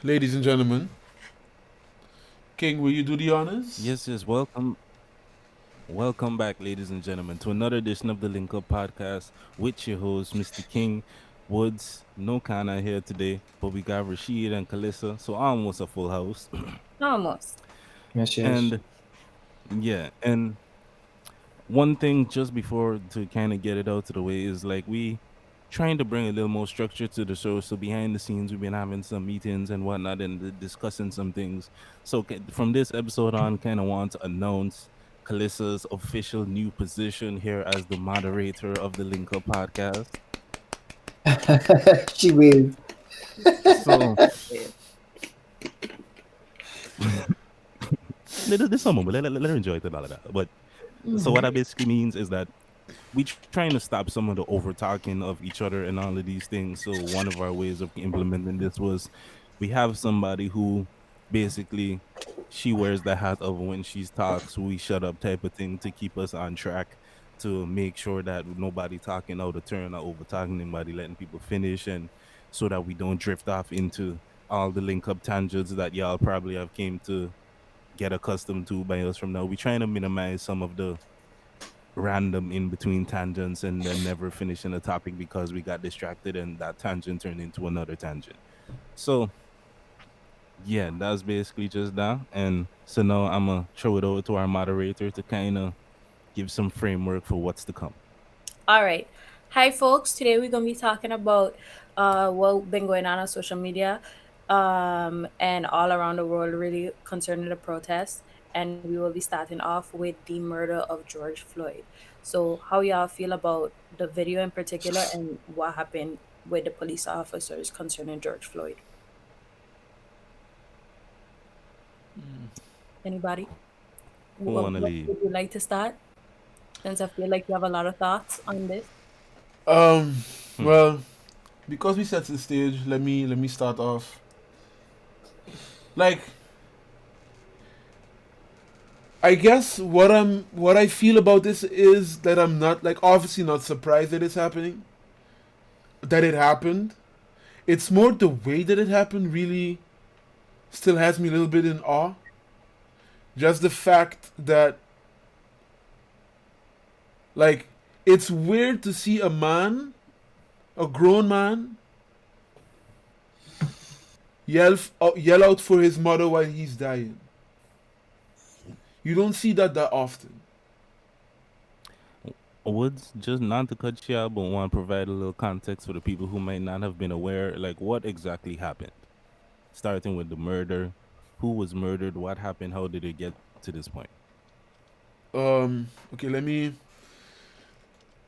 ladies and gentlemen. King, will you do the honors? Yes, welcome back, ladies and gentlemen, to another edition of the Link Up Podcast with your host, Mr. King Woods. No Kana here today, but we got Rashid and Kalissa, so almost a full house. Almost. Yes, yes. And yeah, and one thing just before to kind of get it out to the way is like we trying to bring a little more structure to the show. So behind the scenes, we've been having some meetings and whatnot and discussing some things. So from this episode on, kind of want to announce Kalissa's official new position here as the moderator of the Link Up podcast. She will. So there's some moment. Let her enjoy it and all of that. But so what that basically means is that we trying to stop some of the over talking of each other and all of these things. So one of our ways of implementing this was we have somebody who basically she wears the hat of when she talks, we shut up type of thing to keep us on track to make sure that nobody talking out of turn or over talking anybody, letting people finish and so that we don't drift off into all the link up tangents that y'all probably have came to get accustomed to by us from now. We trying to minimize some of the random in between tangents and then never finishing a topic because we got distracted and that tangent turned into another tangent. So yeah, that's basically just that. And so now I'm gonna throw it over to our moderator to kind of give some framework for what's to come. All right. Hi, folks. Today we're going to be talking about what's been going on social media and all around the world, really concerning the protests. And we will be starting off with the murder of George Floyd. So, how y'all feel about the video in particular and what happened with the police officers concerning George Floyd? Anybody? Who wanna What lead? would you like to start? Since I feel like you have a lot of thoughts on this. Um, Hmm. well, because we set the stage, let me start off. Like, I guess what I feel about this is that I'm not like obviously not surprised that it's happening. That it happened. It's more the way that it happened really still has me a little bit in awe. Just the fact that like it's weird to see a man, a grown man, yell out for his mother while he's dying. You don't see that often. Woods, just not to cut you out, but want to provide a little context for the people who might not have been aware, like what exactly happened. Starting with the murder, who was murdered, what happened, how did it get to this point? Okay,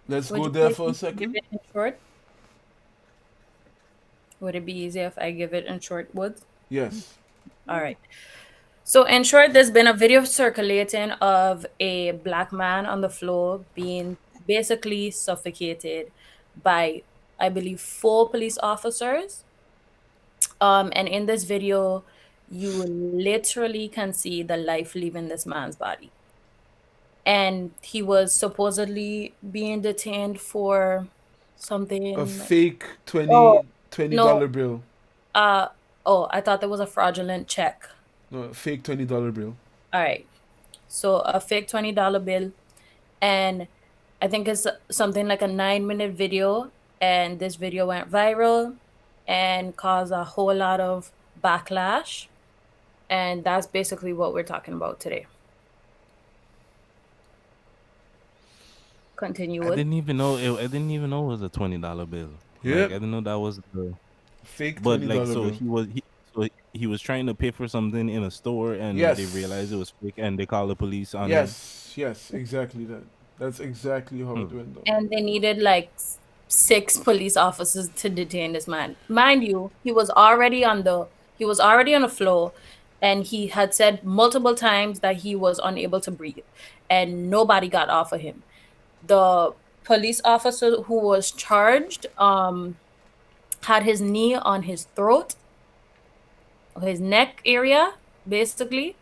let's Would go you there like for a me to give second. it in short? Would it be easier if I give it in short, Woods? Yes. All right. So, in short, there's been a video circulating of a black man on the floor being basically suffocated by, I believe, four police officers. And in this video, you literally can see the life leaving this man's body. And he was supposedly being detained for A something. fake Oh, 20 no. dollar bill. Uh, oh, I thought there was a fraudulent check. No, a fake $20 bill. All right. So a fake $20 bill. And I think it's something like a 9-minute video. And this video went viral and caused a whole lot of backlash. And that's basically what we're talking about today. Continue I with. didn't even know I didn't even know it was a $20 bill. Like I Yep. didn't know that was the Fake but like $20 so bill. he was trying to pay for something in a store and they realized it Yes. was fake and they called the police on him. Yes, exactly that. That's exactly how it Hmm. went down. And they needed like six police officers to detain this man. Mind you, he was already on the floor, and he had said multiple times that he was unable to breathe, and nobody got off of him. The police officer who was charged had his knee on his throat, his neck area, basically. Hmm.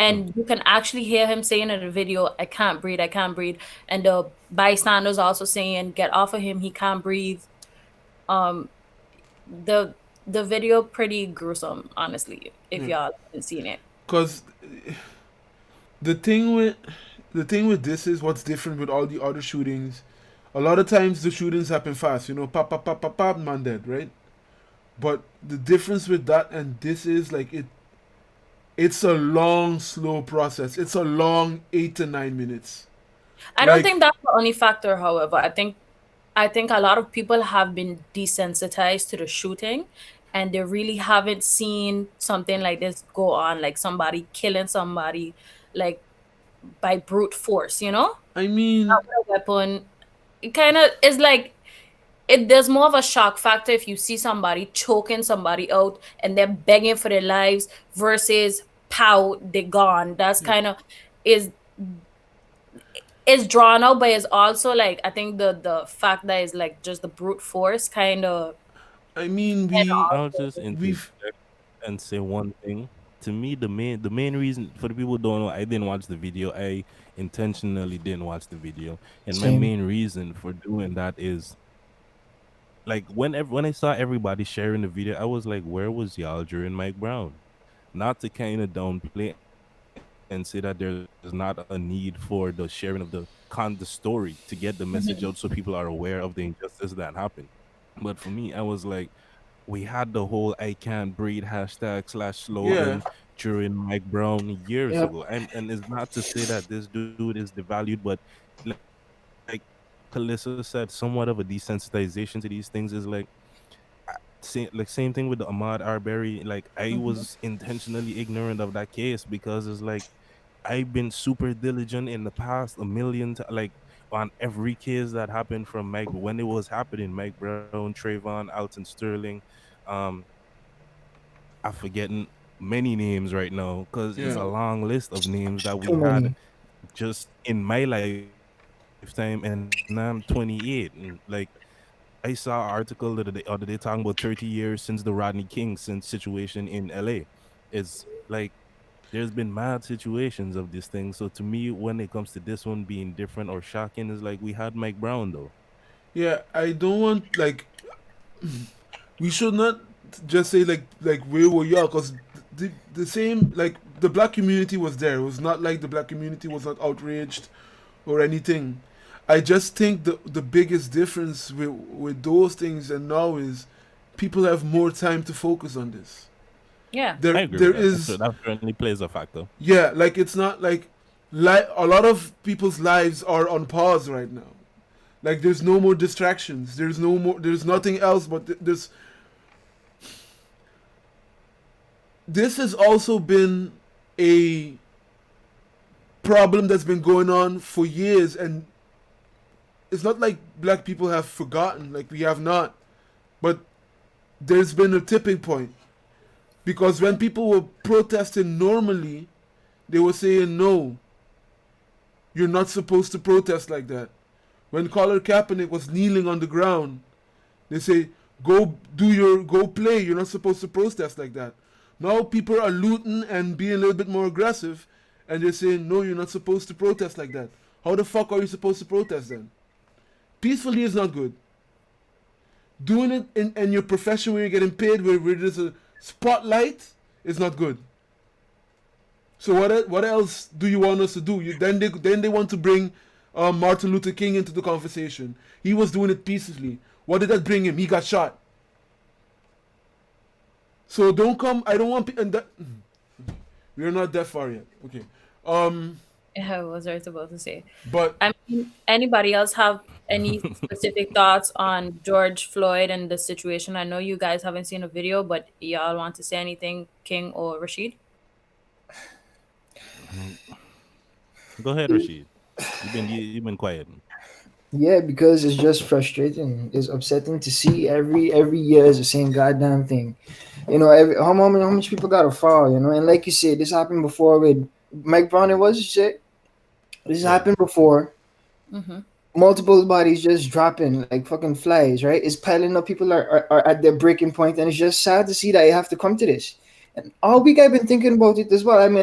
And you can actually hear him saying in the video, I can't breathe, I can't breathe. And the bystanders also saying, get off of him, he can't breathe. Um, the the video pretty gruesome, honestly, if Yeah. y'all haven't seen it. Cause the thing with the thing with this is what's different with all the other shootings. A lot of times the shootings happen fast, pop, pop, pop, pop, pop, man dead, right? But the difference with that and this is like it's a long, slow process. It's a long 8 to 9 minutes. I don't Like, think that's the only factor, however. I think a lot of people have been desensitized to the shooting and they really haven't seen something like this go on, like somebody killing somebody like by brute force, I Not mean, with a weapon. It kind of is like there's more of a shock factor if you see somebody choking somebody out and they're begging for their lives versus pow, they're gone. That's yeah. kind of is is drawn out, but it's also like I think the fact that it's like just the brute force I mean, I'll just we've, interject and say one thing. To me, the main reason for the people who don't know, I didn't watch the video. I intentionally didn't watch the video, and my Same. main reason for doing that is like when I saw everybody sharing the video, I was like, where was y'all during Mike Brown? Not to kind of downplay and say that there's not a need for the sharing of the story to get the message out so people are aware of the injustice that happened. But for me, I was like, we had the whole "I can't breathe" hashtag slash yeah. slogan during Mike Brown years Yep. ago, and it's not to say that this dude is devalued, but like Calissa said, somewhat of a desensitization to these things is like same thing with the Ahmad Arbery. Like I Mhm. was intentionally ignorant of that case because it's like I've been super diligent in the past a million like on every case that happened from Mike. But when it was happening, Mike Brown, Trayvon, Alton Sterling, um, I'm forgetting many names right now because it's Yeah. a long list of names that we Too had many. just in my lifetime, and I'm 28, and like I saw an article the other day talking about 30 years since the Rodney King since situation in LA. It's like there's been mad situations of this thing. So to me, when it comes to this one being different or shocking, is like we had Mike Brown though. Yeah, I don't want, like, we should not just say, like where were y'all? Because the same, like, the black community was there. It was not like the black community was not outraged or anything. I just think the biggest difference with those things and now is people have more time to focus on this. Yeah. I There agree with there that. is, That certainly plays a factor. yeah, like, it's not like a lot of people's lives are on pause right now. Like, there's no more distractions. There's nothing else but this has also been a problem that's been going on for years, and it's not like black people have forgotten, like, we have not, but there's been a tipping point because when people were protesting normally, they were saying, no, you're not supposed to protest like that. When Colin Kaepernick was kneeling on the ground, they say, go play, you're not supposed to protest like that. Now people are looting and being a little bit more aggressive, and they're saying, no, you're not supposed to protest like that. How the fuck are you supposed to protest then? Peacefully is not good. Doing it in your profession where you're getting paid, where there's a spotlight, is not good. So what else do you want us to do? Then they want to bring Martin Luther King into the conversation. He was doing it peacefully. What did that bring him? He got shot. So don't come. I don't want. And that we are not that far yet. Okay. Yeah, what was I supposed to say? But I mean, anybody else have any specific thoughts on George Floyd and the situation? I know you guys haven't seen a video, but y'all want to say anything, King or Rashid? Mhm. Go ahead, Rashid. You've been quiet. Yeah, because it's just frustrating. It's upsetting to see every year is the same goddamn thing. How much people gotta fall. And like you said, this happened before with Mike Brown. It was shit. This Yeah. happened before. Mm-hmm. Multiple bodies just dropping like fucking flies. Right? It's piling up. People are at their breaking point, and it's just sad to see that you have to come to this. And all week I've been thinking about it as well. I may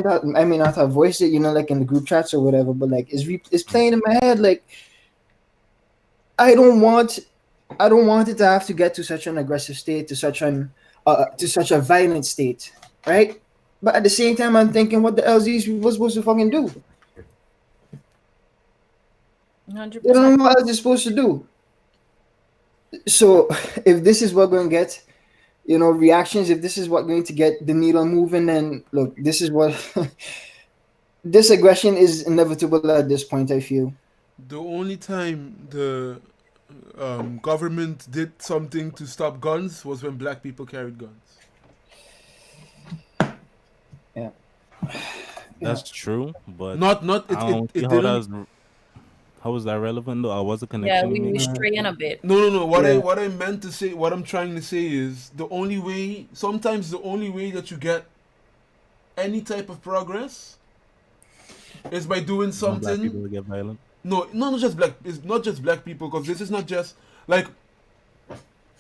not have voiced it, like in the group chats or whatever, but like it's playing in my head. Like I don't want I don't want it to have to get to such an aggressive state, to such an to such a violent state, right? But at the same time, I'm thinking, what the hell is these people supposed to fucking do? They don't 100%. know what else they're supposed to do. So if this is what we're going to get, reactions, if this is what going to get the needle moving, then look, this is what this aggression is inevitable at this point, I feel. The only time the government did something to stop guns was when black people carried guns. Yeah. That's true, but Not I don't see it how didn't. that's how is that relevant though. Was a Yeah, connection you we make? straying a bit. No. Yeah. What I meant to say, what I'm trying to say is sometimes the only way that you get any type of progress is by doing When black something. people get violent. No, not just black. It's not just black people, because this is not just like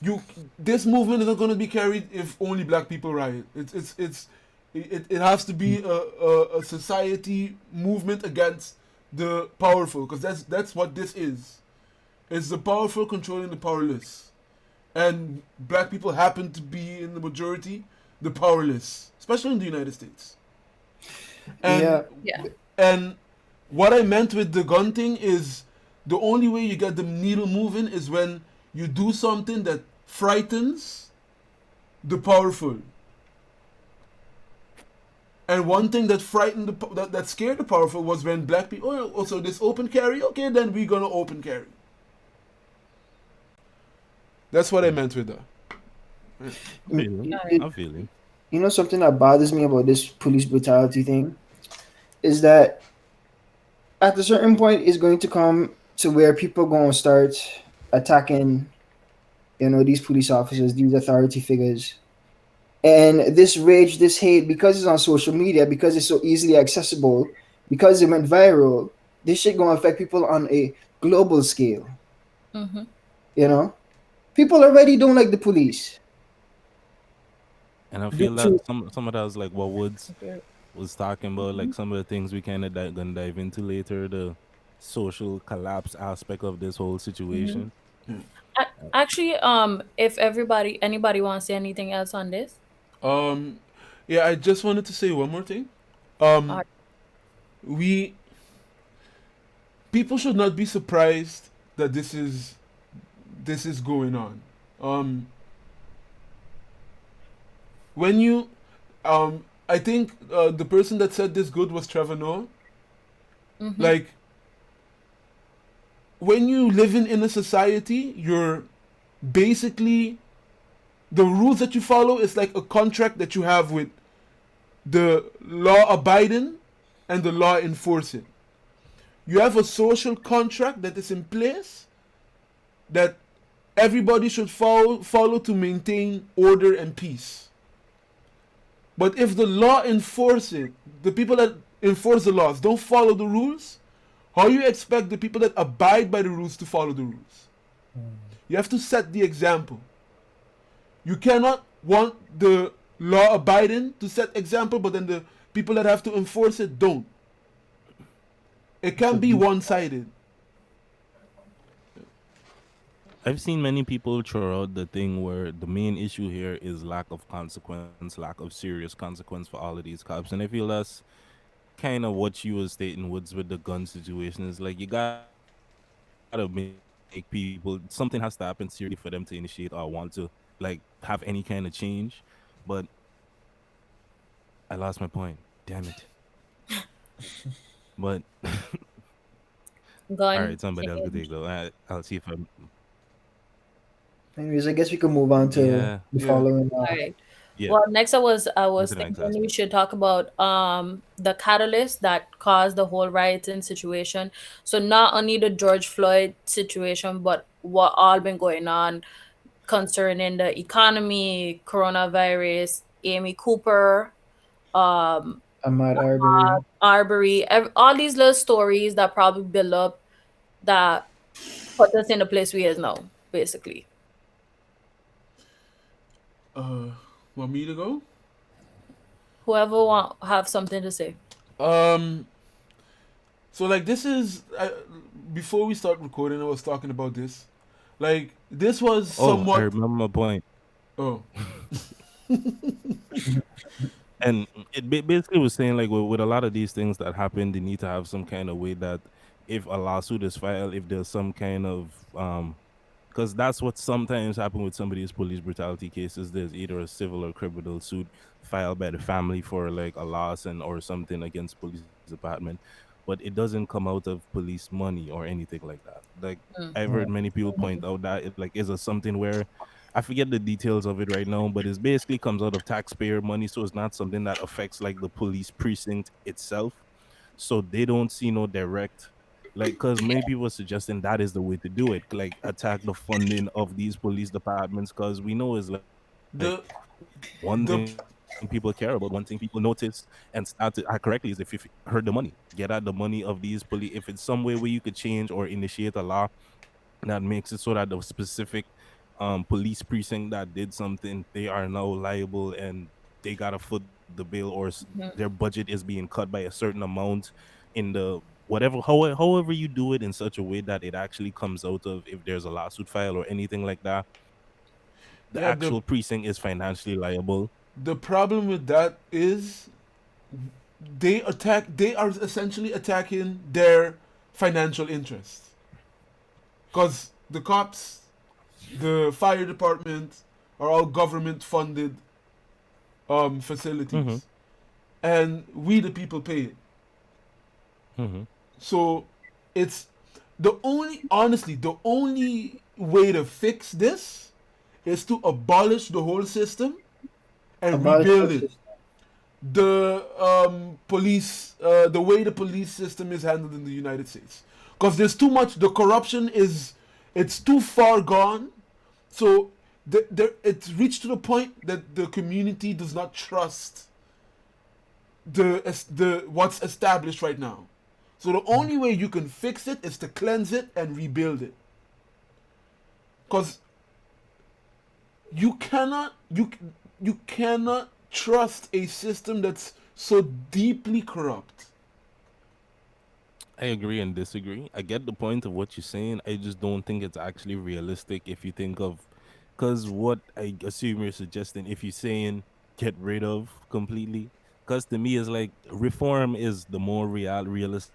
you. This movement is not going to be carried if only black people riot. It has to be a society movement against the powerful, because that's what this is. It's the powerful controlling the powerless, and black people happen to be in the majority, the powerless, especially in the United States. And Yeah. Yeah. and what I meant with the gun thing is the only way you get the needle moving is when you do something that frightens the powerful. And one thing that frightened that scared the powerful was when black people, oh, so this open carry, okay, then we're gonna open carry. That's what I meant with that. I'm feeling. Something that bothers me about this police brutality thing is that at a certain point it's going to come to where people going to start attacking, these police officers, these authority figures. And this rage, this hate, because it's on social media, because it's so easily accessible, because it went viral, this shit going to affect people on a global scale. Mm-hmm. People already don't like the police. And I The feel that truth. some of that was like what Woods was talking about, like some of the things we kind of gonna dive into later, the social collapse aspect of this whole Mm-hmm. situation. Actually, if anybody wants to say anything else on this, Um, yeah, I just wanted to say one more thing. uh, Um, we people should not be surprised that this is going on. Um, when you, I think the person that said this good was Trevor Noah. mm-hmm. Like, when you live in a society, you're basically, the rules that you follow is like a contract that you have with the law abiding and the law enforcing. You have a social contract that is in place that everybody should follow to maintain order and peace. But if the law enforcing, the people that enforce the laws don't follow the rules, how you expect the people that abide by the rules to follow the rules? You have to set the example. You cannot want the law abiding to set example, but then the people that have to enforce it don't. It can't be one-sided. I've seen many people throw out the thing where the main issue here is lack of consequence, lack of serious consequence for all of these cops, and I feel that's kind of what you were stating, Woods, with the gun situation. Is like you gotta make people, something has to happen seriously for them to initiate or want to like have any kind of change. But I lost my point. Damn it. But all right, gun somebody else could take change. go. I'll see if I'm. Anyways, I guess we can move on to Yeah, the Yeah. following. All right. yeah. Well, next I Into was the next thinking we aspect. should talk about the catalyst that caused the whole rioting situation. So not only the George Floyd situation, but what all been going on concerning the economy, coronavirus, Amy Cooper, um, Ahmad Arbery. Arbery, all these little stories that probably build up that put us in the place we is now, basically. Uh, Want me to go? Whoever want have something to say. Um, so like this is before we start recording, I was talking about this. Like this was Oh, I somewhat. remember my point. Oh, And basically was saying like with a lot of these things that happen, they need to have some kind of way that if a lawsuit is filed, if there's some kind of because that's what sometimes happen with some of these police brutality cases. There's either a civil or criminal suit filed by the family for like a loss and or something against police department, but it doesn't come out of police money or anything like that. Like I've heard many people point out that it like is a something where I forget the details of it right now, but it basically comes out of taxpayer money, so it's not something that affects like the police precinct itself. So they don't see no direct like because many people are suggesting that is the way to do it, like attack the funding of these police departments because we know is like The one thing people the care about, one thing people notice and start to act correctly is if you heard the money, get at the money of these police. If it's some way where you could change or initiate a law that makes it so that the specific police precinct that did something, they are now liable and they gotta foot the bill or their budget is being cut by a certain amount in the whatever however you do it in such a way that it actually comes out of if there's a lawsuit file or anything like that, the yeah the actual precinct is financially liable. the problem with that is they are essentially attacking their financial interests because the cops, the fire department are all government funded Mm-hmm. facilities, and we the people pay it. Mm-hmm. So it's the only way to fix this is to abolish the whole system and Abolish rebuild the it. system. The way the police system is handled in the United States, because there's too much. The corruption is it's too far gone. So it's reached to the point that the community does not trust the what's established right now. So the only way you can fix it is to cleanse it and rebuild it. Because you cannot trust a system that's so deeply corrupt. I agree and disagree. I get the point of what you're saying. I just don't think it's actually realistic if you think of, because what I assume you're suggesting, if you're saying get rid of completely, because to me is like reform is the more realistic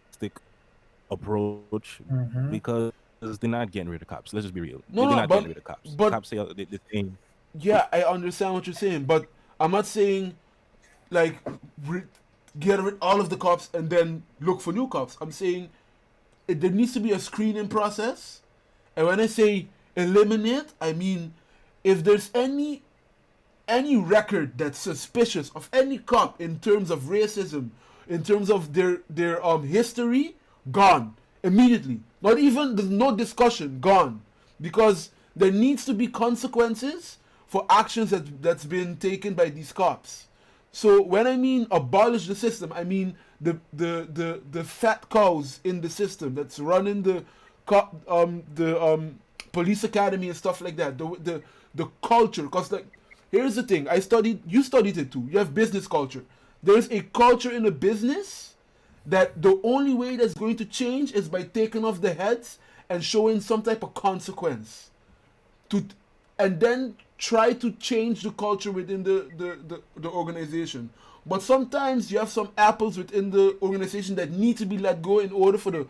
approach because they're not getting rid of cops. Let's just be real. They're not getting rid of No, no, cops. Cops say but the same. yeah, I understand what you're saying, but I'm not saying like re- get rid all of the cops and then look for new cops. I'm saying there needs to be a screening process, and when I say eliminate, I mean if there's any record that's suspicious of any cop in terms of racism, in terms of their history, gone immediately. Not even there's no discussion, gone, because there needs to be consequences for actions that's been taken by these cops. So when I mean abolish the system, I mean the fat cows in the system that's running the police academy and stuff like that. The culture, because like here's the thing, you studied it too. You have business culture. There's a culture in a business that the only way that's going to change is by taking off the heads and showing some type of consequence to and then try to change the culture within the organization. But sometimes you have some apples within the organization that need to be let go in order for the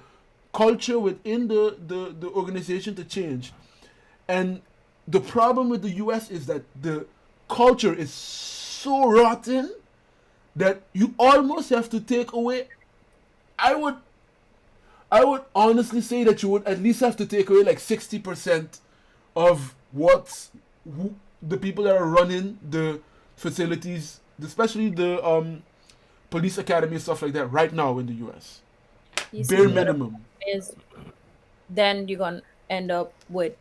culture within the organization to change. And the problem with the US is that the culture is so rotten that you almost have to take away. I would I would honestly say that you would at least have to take away like 60% of the people that are running the facilities, especially the police academy and stuff like that right now in the US. You see, Bare but the minimum. problem is then you're gonna end up with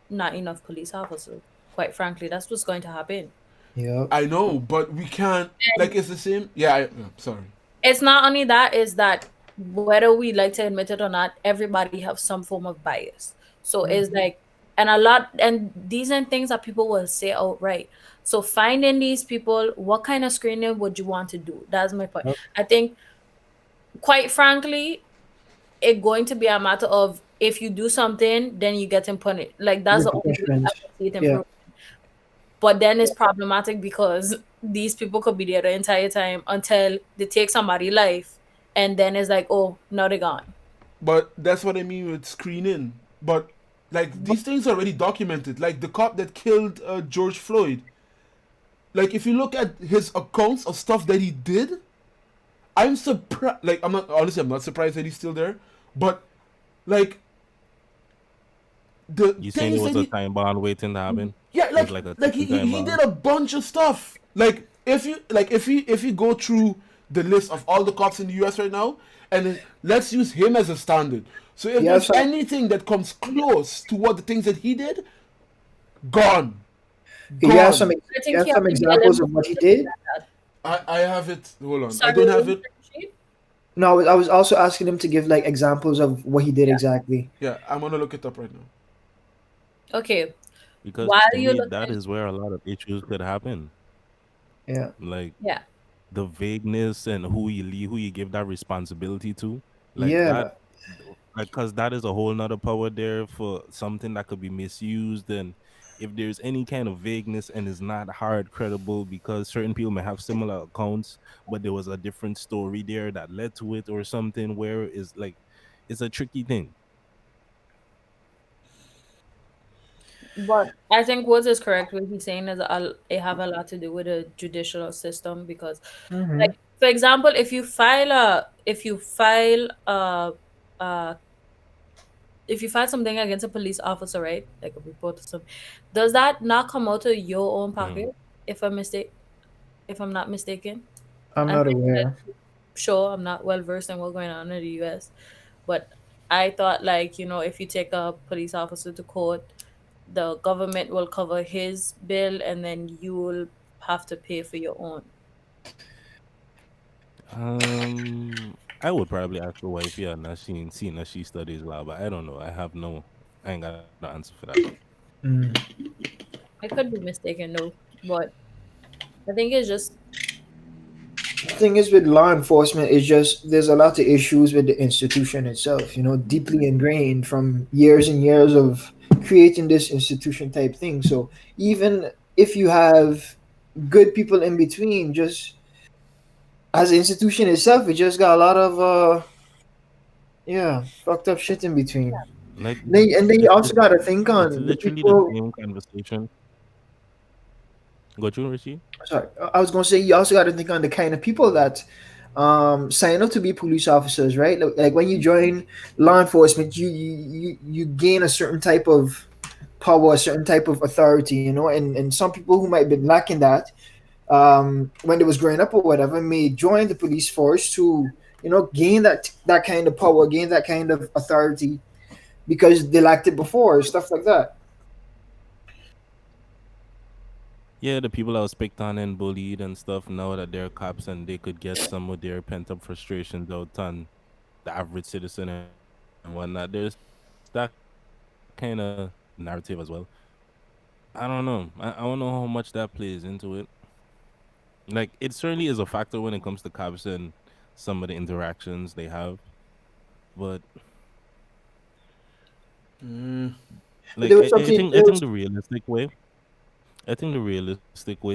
not enough police officers. Quite frankly, that's what's going to happen. Yep. I know, but we can't. And Like it's the same. Yeah, sorry. it's not only that, is that whether we like to admit it or not, everybody have some form of bias. So it's like, and a lot, and these are things that people will say outright. So finding these people, what kind of screening would you want to do? That's my point. Yep. I think, quite frankly, it's going to be a matter of if you do something, then you get punished. Like that's the only way I Repercussions. can see it Yeah. improve. But then it's problematic because these people could be there the entire time until they take somebody's life, and then it's like, oh, now they're gone. But that's what I mean with screening. But like But these things are already documented. Like the cop that killed George Floyd. Like if you look at his accounts of stuff that he did, I'm surprised. Like I'm not honestly, I'm not surprised that he's still there. But like the You saying it things was that a he, time bomb waiting to happen? yeah, It was like a like ticking time he did bomb. a bunch of stuff. Like if you go through the list of all the cops in the U.S. right now, and let's use him as a standard. So if He has there's some. anything that comes close to what the things that he did, gone, He has some. gone. I He think has he has some to be a little examples more of what he specific did. than that. I have it. Hold on, I Sorry, don't what have was it. that, Rashid? No, I was also asking him to give like examples of what he did Yeah. exactly. Yeah, I'm gonna look it up right now. Okay. Because While to you me, look that in, is where a lot of issues could happen. Yeah. Like yeah. the vagueness and who you give that responsibility to, like that, Yeah. like because that is a whole nother power there for something that could be misused. And if there's any kind of vagueness and is not hard credible, because certain people may have similar accounts, but there was a different story there that led to it or something, where is like it's a tricky thing. But I think what is correct, what he's saying is it have a lot to do with the judicial system because, like, Mm-hmm. for example, uh if you file something against a police officer, right, like a report or something, does that not come out of your own Mm. pocket? If I'm mistake, if I'm not mistaken, I'm I'm not aware. sure I'm not well versed in what's going on in the U.S., but I thought, like, if you take a police officer to court, the government will cover his bill and then you will have to pay for your own. I would probably ask your wife, yeah, now seeing that she studies law, but I don't know. I ain't got an answer for that. Mm. I could be mistaken though, but I think it's just The thing is with law enforcement is just there's a lot of issues with the institution itself, deeply ingrained from years and years of creating this institution type thing. So even if you have good people in between, just as an institution itself, it just got a lot of yeah, fucked up shit in between. Like And then you also got to think it's on the literally the people. same conversation. Go through, Rishi. Sorry, I was gonna say you also got to think on the kind of people that sign up to be police officers, right? Like when you join law enforcement, you gain a certain type of power, a certain type of authority, and some people who might have been lacking that when they was growing up or whatever may join the police force to gain that kind of power, gain that kind of authority because they lacked it before, stuff like that. Yeah, the people that was picked on and bullied and stuff, now that they're cops and they could get some of their pent up frustrations out on the average citizen and whatnot. There's that kind of narrative as well. I don't know. I don't know how much that plays into it. Like, it certainly is a factor when it comes to cops and some of the interactions they have. But like, There was something. I There think was. the realistic way,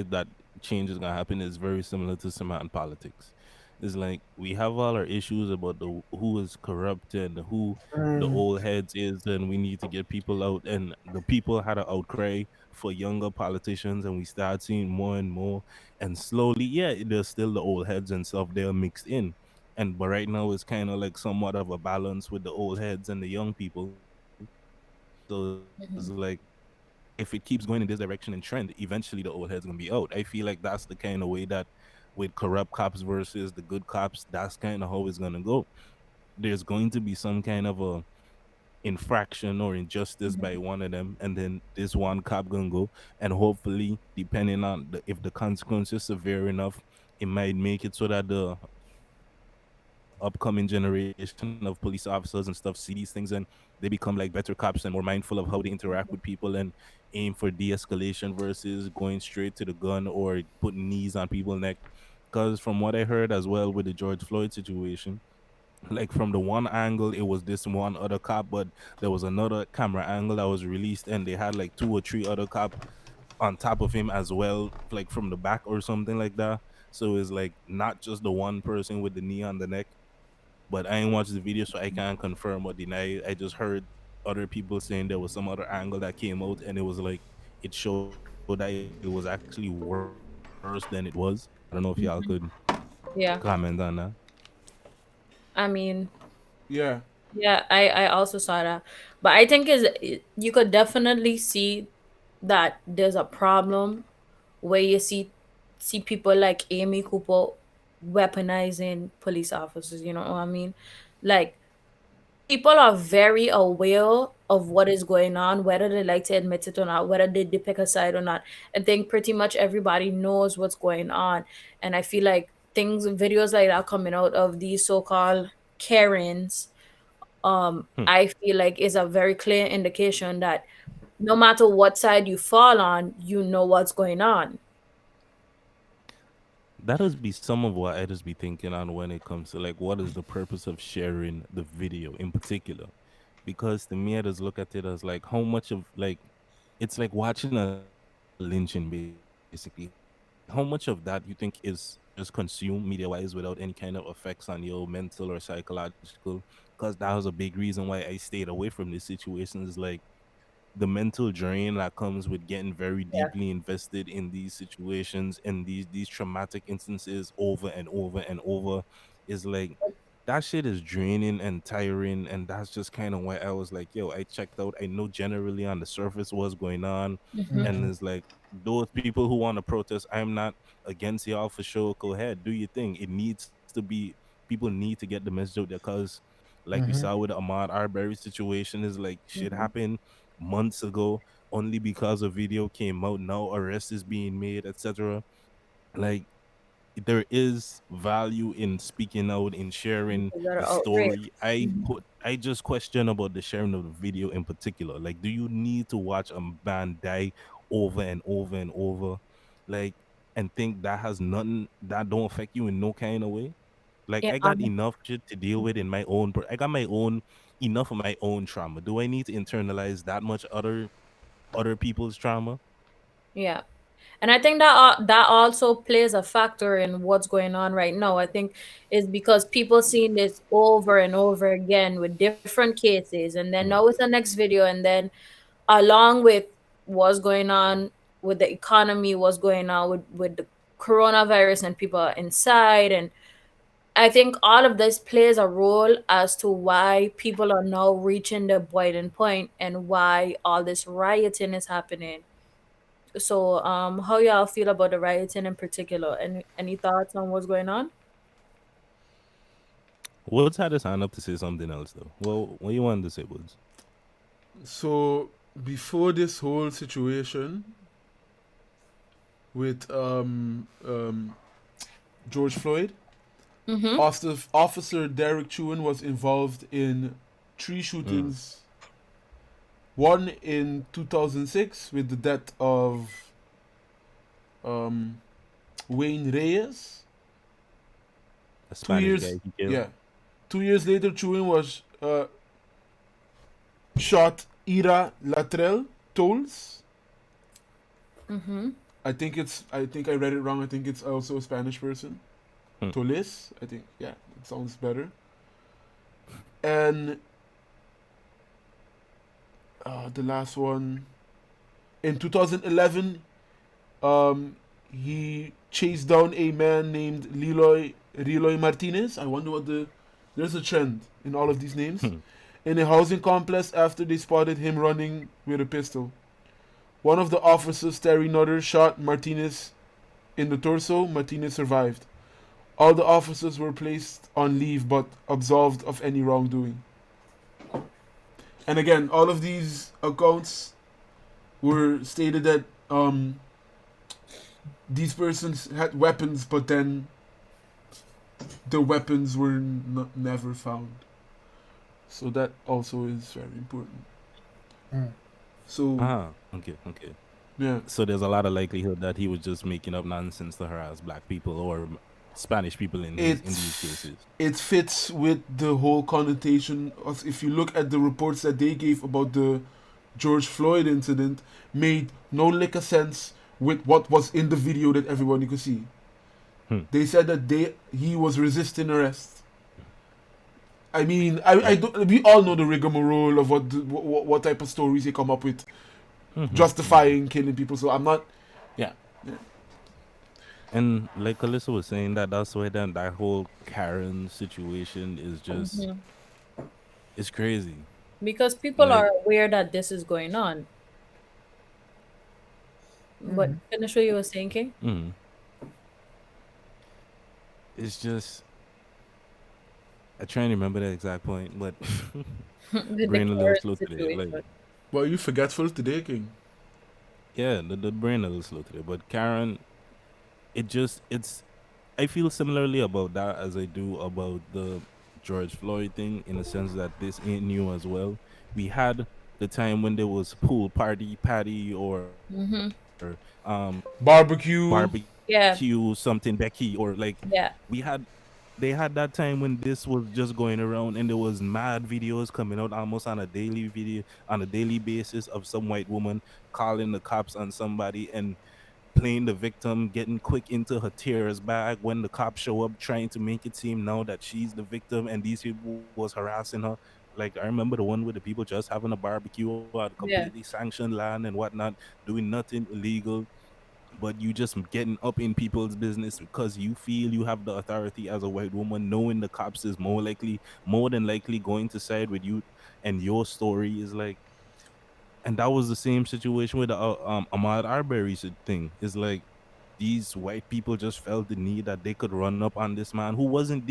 that change is gonna happen is very similar to some in politics. It's like we have all our issues about the who is corrupt and who the Mm, old heads is, and we need to get people out. And the people had an outcry for younger politicians, and we start seeing more and more. And slowly, yeah, there's still the old heads and stuff they're mixed in. And but right now it's kind of like somewhat of a balance with the old heads and the young people. So it's like Mhm. if it keeps going in this direction and trend, eventually the old head's gonna be out. I feel like that's the kind of way that with corrupt cops versus the good cops, that's kind of how it's gonna go. There's going to be some kind of a infraction or injustice by one of them, and then this one cop gonna go, and hopefully, depending on if the consequences severe enough, it might make it so that the upcoming generation of police officers and stuff see these things and they become like better cops and more mindful of how they interact with people and aim for de-escalation versus going straight to the gun or putting knees on people's neck. Because from what I heard as well with the George Floyd situation, like from the one angle it was this one other cop, but there was another camera angle that was released and they had like two or three other cops on top of him as well, like from the back or something like that. So it's like not just the one person with the knee on the neck. But I ain't watched the video, so I can't confirm or deny. I just heard other people saying there was some other angle that came out, and it was like it showed that it was actually worse than it was. I don't know if y'all could comment Yeah. on that. I mean, Yeah. yeah, I also saw that. But I think is you could definitely see that there's a problem where you see people like Amy Cooper weaponizing police officers, you know what I mean? Like people are very aware of what is going on, whether they like to admit it or not, whether they pick a side or not. I think pretty much everybody knows what's going on. And I feel like videos like that coming out of these so-called Karens, I feel like is a very clear indication that no matter what side you fall on, you know what's going on. That does be some of what I just be thinking on when it comes to like what is the purpose of sharing the video in particular. Because to me I just look at it as like how much of like it's like watching a lynching basically. How much of that you think is just consumed media wise without any kind of effects on your mental or psychological? Because that was a big reason why I stayed away from this situation is like the mental drain that comes with getting very deeply invested in these situations and these traumatic instances over and over and over is like that shit is draining and tiring, and that's just kind of why I was like, yo, I checked out. I know generally on the surface what's going on, and it's like Hmm. those people who want to protest, I'm not against y'all for sure. Go ahead, do your thing. It needs to be, people need to get the message out there because like we saw with the Ahmaud Arbery situation is like shit Hmm. happened months ago only because a video came out. Now arrest is being made, etc. Like there is value in speaking out, in sharing That are the outraged. story. I just question about the sharing of the video in particular. Like, do you need to watch a man die over and over and over, like, and think that has nothing, that don't affect you in no kind of way? Like, Yeah, I got enough shit to deal with in my own. I got my own enough of my own trauma. Do I need to internalize that much other people's trauma? yeah. And I think that that also plays a factor in what's going on right now. I think is because people seeing this over and over again with different cases, and then now Mhm. it's the next video, and then along with what's going on with the economy, what's going on with the coronavirus, and people are inside, and I think all of this plays a role as to why people are now reaching the boiling point and why all this rioting is happening. So, how y'all feel about the rioting in particular? Any thoughts on what's going on? Woods had his hand up to say something else though. Well, what you wanted to say, Woods? So before this whole situation with George Floyd, Mm-hmm. Officer Derek Chauvin was involved in three Mm. shootings. One in 2006 with the death of um, Wayne Reyes. A Two Spanish years, guy he killed. yeah. 2 years later, Chauvin was shot Ira Latrell Tolls. Mm-hmm. I think I read it wrong. I think it's also a Spanish person. Hmm. Tolis. I think, yeah, it sounds better. And the last one in 2011, he chased down a man named Leroy Martinez. I wonder what there's a trend in all of these names. Hmm. In a housing complex after they spotted him running with a pistol. One of the officers, Terry Nutter, shot Martinez in the torso. Martinez survived. All the officers were placed on leave but absolved of any wrongdoing. And again, all of these accounts were stated that these persons had weapons, but then the weapons were never found. So that also is very important. So Okay, okay. yeah, So there's a lot of likelihood that he was just making up nonsense to harass black people or Spanish people in his in these cases. it fits with the whole connotation of, if you look at the reports that they gave about the George Floyd incident made no lick of sense with what was in the video that everybody could see. Hmm. They said that he was resisting arrest. I mean, I Right. don't, we all know the rigmarole of what type of stories they come up with justifying killing people. So I'm not, yeah, yeah. And like Alyssa was saying, that's why then that whole Karen situation is just Mhm. it's crazy. Because people Like, are aware that this is going on. But finish what you were saying, King. mm, it's just I try and remember the exact point, but With the brain a little Karen slow today. Like, situation. Well, you forgetful today, King. yeah, the brain a little slow today. But Karen, it's I feel similarly about that as I do about the George Floyd thing in the sense that this ain't new as well. We had the time when there was pool party Patty or Mm-hmm. Barbecue. barbecue Yeah, something Becky or like yeah, we had they had that time when this was just going around and there was mad videos coming out almost on a daily basis of some white woman calling the cops on somebody and playing the victim, getting quick into her tears bag when the cops show up, trying to make it seem now that she's the victim and these people was harassing her. Like I remember the one with the people just having a barbecue at completely yeah. sanctioned land and whatnot, doing nothing illegal, but you just getting up in people's business because you feel you have the authority as a white woman, knowing the cops is more than likely going to side with you, and your story is like, and that was the same situation with the Ahmaud Arbery thing. Is like these white people just felt the need that they could run up on this man who wasn't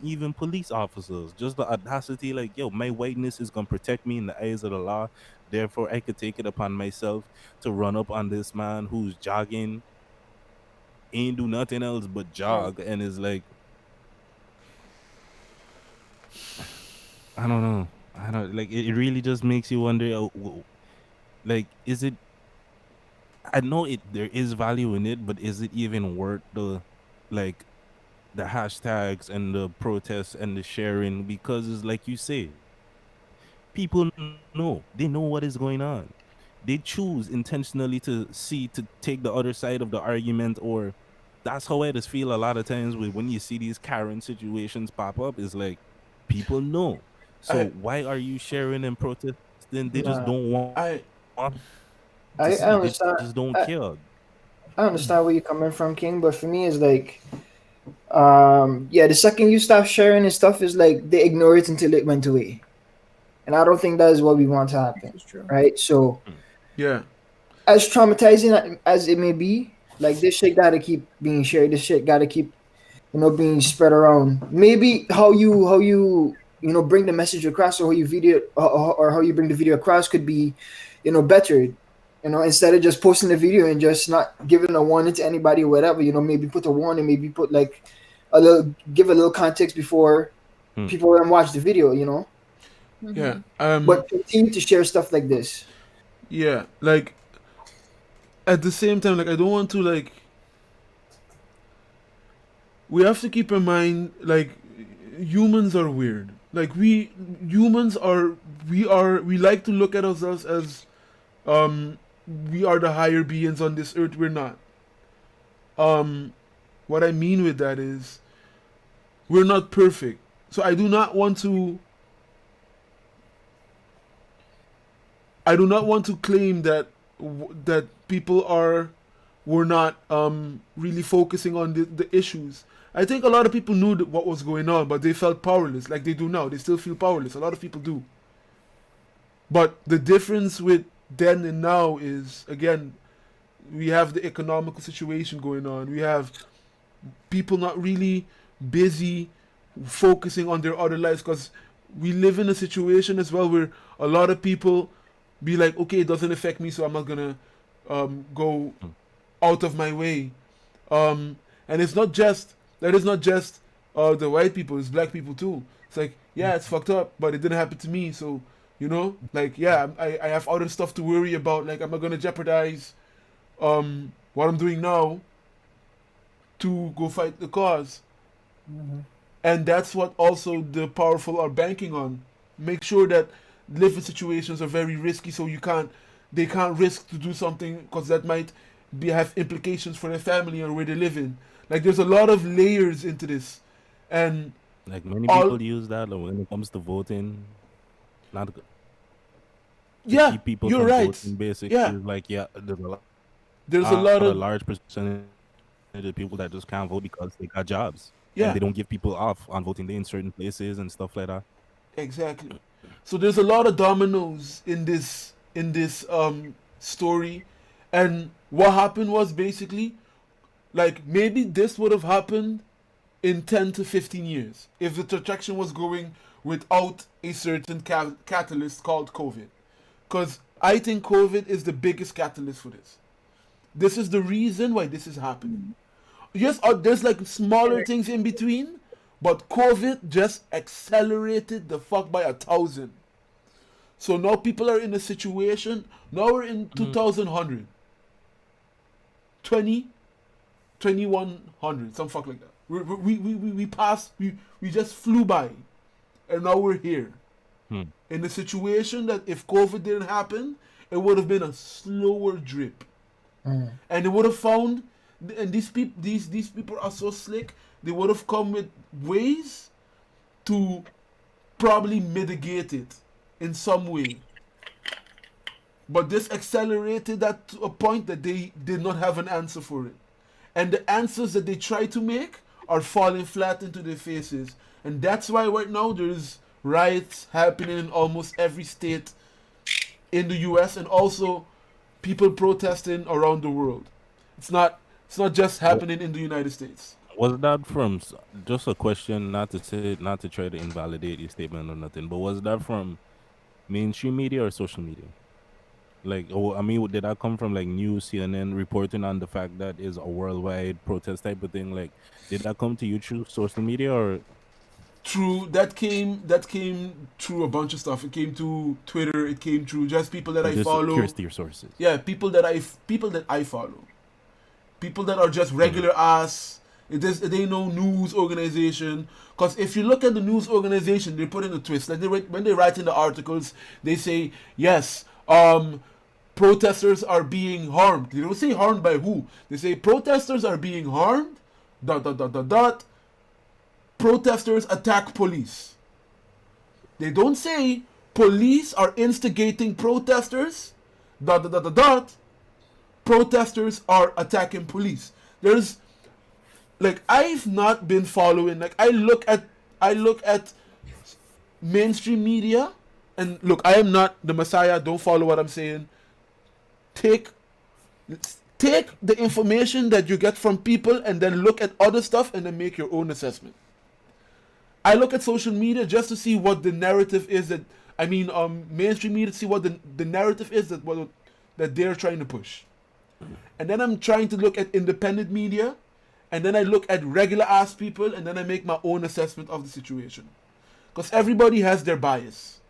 even police officers. Just the audacity, like, yo, my whiteness is gonna protect me in the eyes of the law. Therefore, I could take it upon myself to run up on this man who's jogging, ain't do nothing else but Right. jog, and is like, I don't know. I don't like it really just makes you wonder like is it I know it there is value in it, but is it even worth the like the hashtags and the protests and the sharing? Because it's like you say, people know. They know what is going on. They choose intentionally to take the other side of the argument, or that's how I just feel a lot of times with when you see these Karen situations pop up, is like people know. So I, why are you sharing and protesting? They just don't Nah, want to I, see. They just don't care. I understand. I, I understand where you're coming from, King. But for me, it's like, yeah, the second you stop sharing and stuff, is like they ignore it until it went away, and I don't think that is what we want to This happen, is true. right? So, yeah, as traumatizing as it may be, like this shit gotta keep being shared. This shit gotta keep, being spread around. Maybe how you bring the message across, or how you video, or how you bring the video across could be, bettered. Instead of just posting the video and just not giving a warning to anybody or whatever. Maybe put a warning, maybe put like give a little context before Hmm. people then watch the video. yeah, Mm-hmm. But continue to share stuff like this. yeah. Like at the same time, like I don't want to like. We have to keep in mind, like humans are weird. Like humans are, we like to look at ourselves as um, we are the higher beings on this earth. We're not. Um, what I mean with that is we're not perfect. So I do not want to claim that that people are were not really focusing on the issues. I think a lot of people knew what was going on, but they felt powerless, like they do now. They still feel powerless. A lot of people do. But the difference with then and now is, again, we have the economical situation going on. We have people not really busy focusing on their other lives, because we live in a situation as well where a lot of people be like, okay, it doesn't affect me, so I'm not gonna go out of my way. And it's not just that. Is not just the white people. It's black people too. It's like, yeah, it's fucked up, but it didn't happen to me. So like, yeah, I have other stuff to worry about. Like, I'm not gonna jeopardize what I'm doing now to go fight the cause. And that's what also the powerful are banking on. Make sure that living situations are very risky, so they can't risk to do something because that might have implications for their family or where they live in. Like there's a lot of layers into this, and Like many all people use that when it comes to voting, not to yeah, keep people you're from right. voting. Basically, Yeah, it's like there's a lot a of large percentage of people that just can't vote because they got jobs and yeah, they don't give people off on voting day in certain places and stuff like that. exactly. So there's a lot of dominoes in this story, and what happened was basically like maybe this would have happened in 10 to 15 years if the transaction was going without a certain catalyst called COVID. Because I think COVID is the biggest catalyst for this. This is the reason why this is happening. Yes, there's like smaller things in between, but COVID just accelerated the fuck by 1,000. So now people are in a situation. Now we're in 2100, 2100, some fuck like that. We passed. We just flew by, and now we're here in a situation that if COVID didn't happen, it would have been a slower drip, and they would have found. And these people are so slick. They would have come with ways to probably mitigate it in some way. But this accelerated that to a point that they did not have an answer for it. And the answers that they try to make are falling flat into their faces. And that's why right now there's riots happening in almost every state in the US, and also people protesting around the world. It's not just happening in the United States. Was that from just a question, not to try to invalidate your statement or nothing, but was that from mainstream media or social media? Like, I mean, did that come from like news, CNN reporting on the fact that is a worldwide protest type of thing? Like, did that come to you through social media or? True, that came through a bunch of stuff. It came to Twitter. It came through just people that I'm I just follow. curious to your sources. Yeah, people that I follow. People that are just regular ass. It ain't no news organization. Because if you look at the news organization, they put in a twist. Like when they write in the articles, they say yes, protesters are being harmed. They don't say harmed by who. They say protesters are being harmed. ... Protesters attack police. They don't say police are instigating protesters. ... Protesters are attacking police. There's like I've not been following. Like I look at mainstream media, and look, I am not the Messiah. Don't follow what I'm saying. Take the information that you get from people, and then look at other stuff, and then make your own assessment. I look at social media just to see what the narrative is mainstream media to see what the narrative is that they're trying to push. And then I'm trying to look at independent media, and then I look at regular ass people, and then I make my own assessment of the situation. Because everybody has their bias.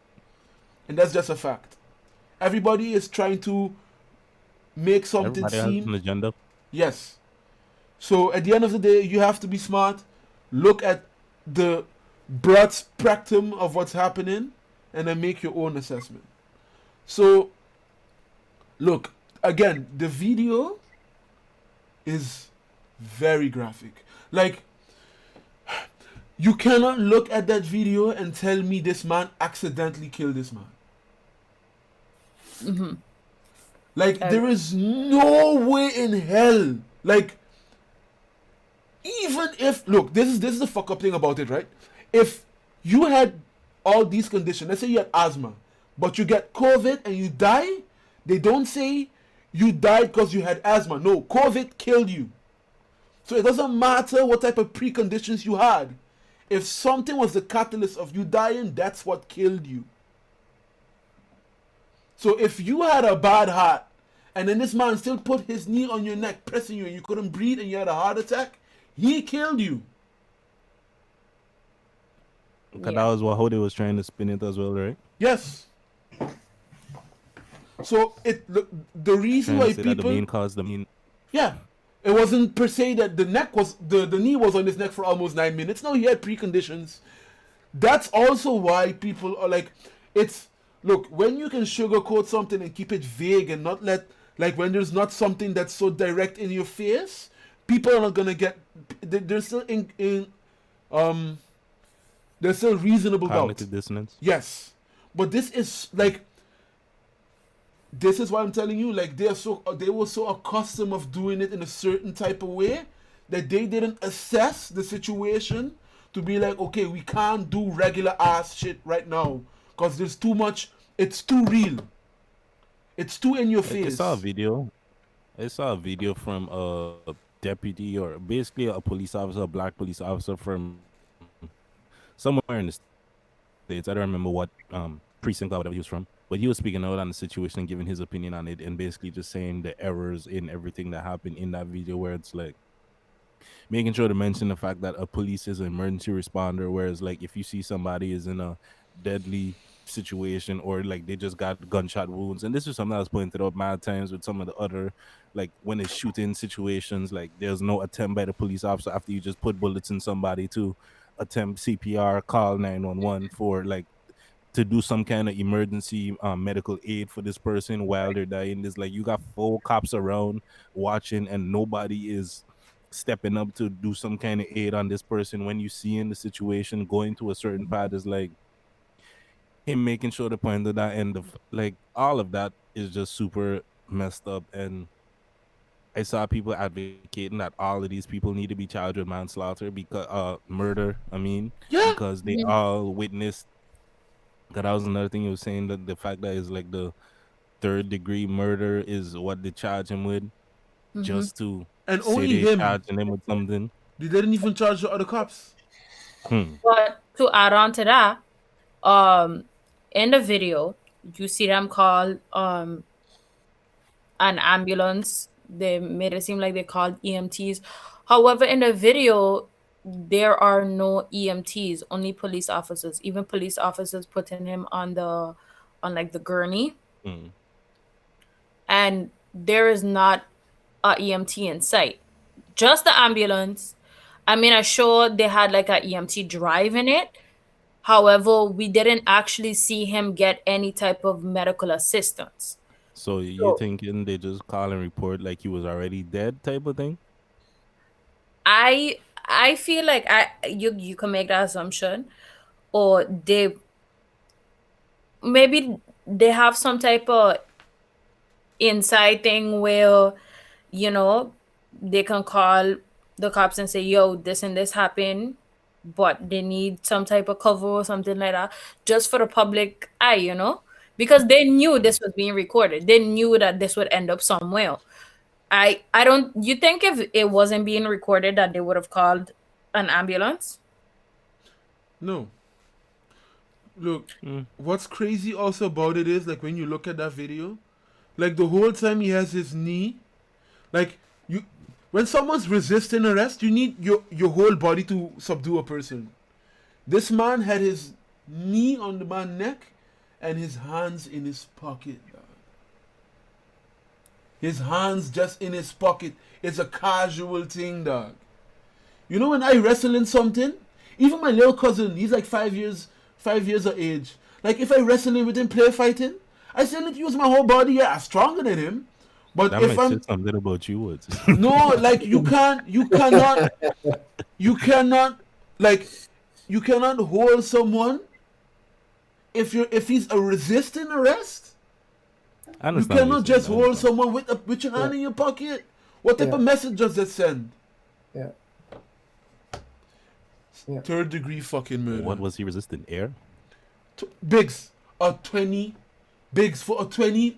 And that's just a fact. Everybody is trying to make something Everybody has an agenda. Yes. So at the end of the day, you have to be smart, look at the broad spectrum of what's happening, and then make your own assessment. So, look, again, the video is very graphic. Like, you cannot look at that video and tell me this man accidentally killed this man. Mm-hmm. Like, there is no way in hell. Like, even if, look, this is the fuck up thing about it, right? If you had all these conditions, let's say you had asthma, but you get COVID and you die, they don't say you died because you had asthma. No, COVID killed you. So it doesn't matter what type of preconditions you had. If something was the catalyst of you dying, that's what killed you. So if you had a bad heart, and then this man still put his knee on your neck, pressing you, and you couldn't breathe, and you had a heart attack, he killed you. Because that was what Hody was trying to spin it as well, right? Yes. So the reason why people, the main cause, yeah, it wasn't per se that the knee was on his neck for almost 9 minutes. No, he had preconditions. That's also why people are like, it's look, when you can sugarcoat something and keep it vague and not let, like when there's not something that's so direct in your face, people are not gonna get. They're still um there's still reasonable doubt. Cognitive dissonance. Yes, but this is like, this is what I'm telling you. Like they were so accustomed of doing it in a certain type of way that they didn't assess the situation to be like, okay, we can't do regular ass shit right now because there's too much. It's too real. It's too in your Like I saw a face. video. I saw a video from a deputy or basically a police officer, a black police officer from somewhere in the states. I don't remember what precinct or whatever he was from, but he was speaking out on the situation and giving his opinion on it, and basically just saying the errors in everything that happened in that video, where it's like making sure to mention the fact that a police is an emergency responder, whereas like if you see somebody is in a deadly situation or like they just got gunshot wounds, and this is something that was pointed out mad times with some of the other, like when it's shooting situations, like there's no attempt by the police officer after you just put bullets in somebody to attempt CPR, call 911 for like to do some kind of emergency medical aid for this person while they're dying. There's like you got four cops around watching and nobody is stepping up to do some kind of aid on this person. When you see in the situation going to a certain path, is like him making sure to point to that end of like all of that is just super messed up. And I saw people advocating that all of these people need to be charged with manslaughter because murder, I mean, Yeah. because they all witnessed. Cause that was another thing he was saying, that the fact that it's like the third degree murder is what they charge him with, just to And say only they him. charging him with something. They didn't even charge the other cops. But to add on to that, in the video, you see them call an ambulance. They made it seem like they called EMTs. However, in the video, there are no EMTs, only police officers. Even police officers putting him on like the gurney, Mm. and there is not a EMT in sight. Just the ambulance. I mean, I'm sure they had like a EMT driving it. However, we didn't actually see him get any type of medical assistance. So you So thinking they just call and report like he was already dead type of thing? I I feel like you can make that assumption, or maybe they have some type of inside thing where, you know, they can call the cops and say, yo, this and this happened, but they need some type of cover or something like that, just for the public eye, because they knew Mm. this was being recorded. They knew that this would end up somewhere. I don't, you think if it wasn't being recorded that they would have called an ambulance? No. Look, Mm. what's crazy also about it is like when you look at that video, like the whole time he has his knee, like you, when someone's resisting arrest, you need your whole body to subdue a person. This man had his knee on the man's neck and his hands in his pocket. Dog. His hands just in his pocket. It's a casual thing, dog. You know when I wrestle in something, even my little cousin, he's like 5 years of age. Like if I wrestle in with him, play fighting, I still need to use my whole body. Yeah, I'm stronger than him. But That if might say I'm something about you, Woods. no, like you cannot, like you cannot hold someone if he's a resisting arrest. I You understand what you're cannot saying. just I hold understand. someone with your hand in your pocket. What type Yeah. of message does that send? Yeah. Yeah. Third degree fucking murder. What was he resisting? Air? Biggs, a 20, Biggs for a $20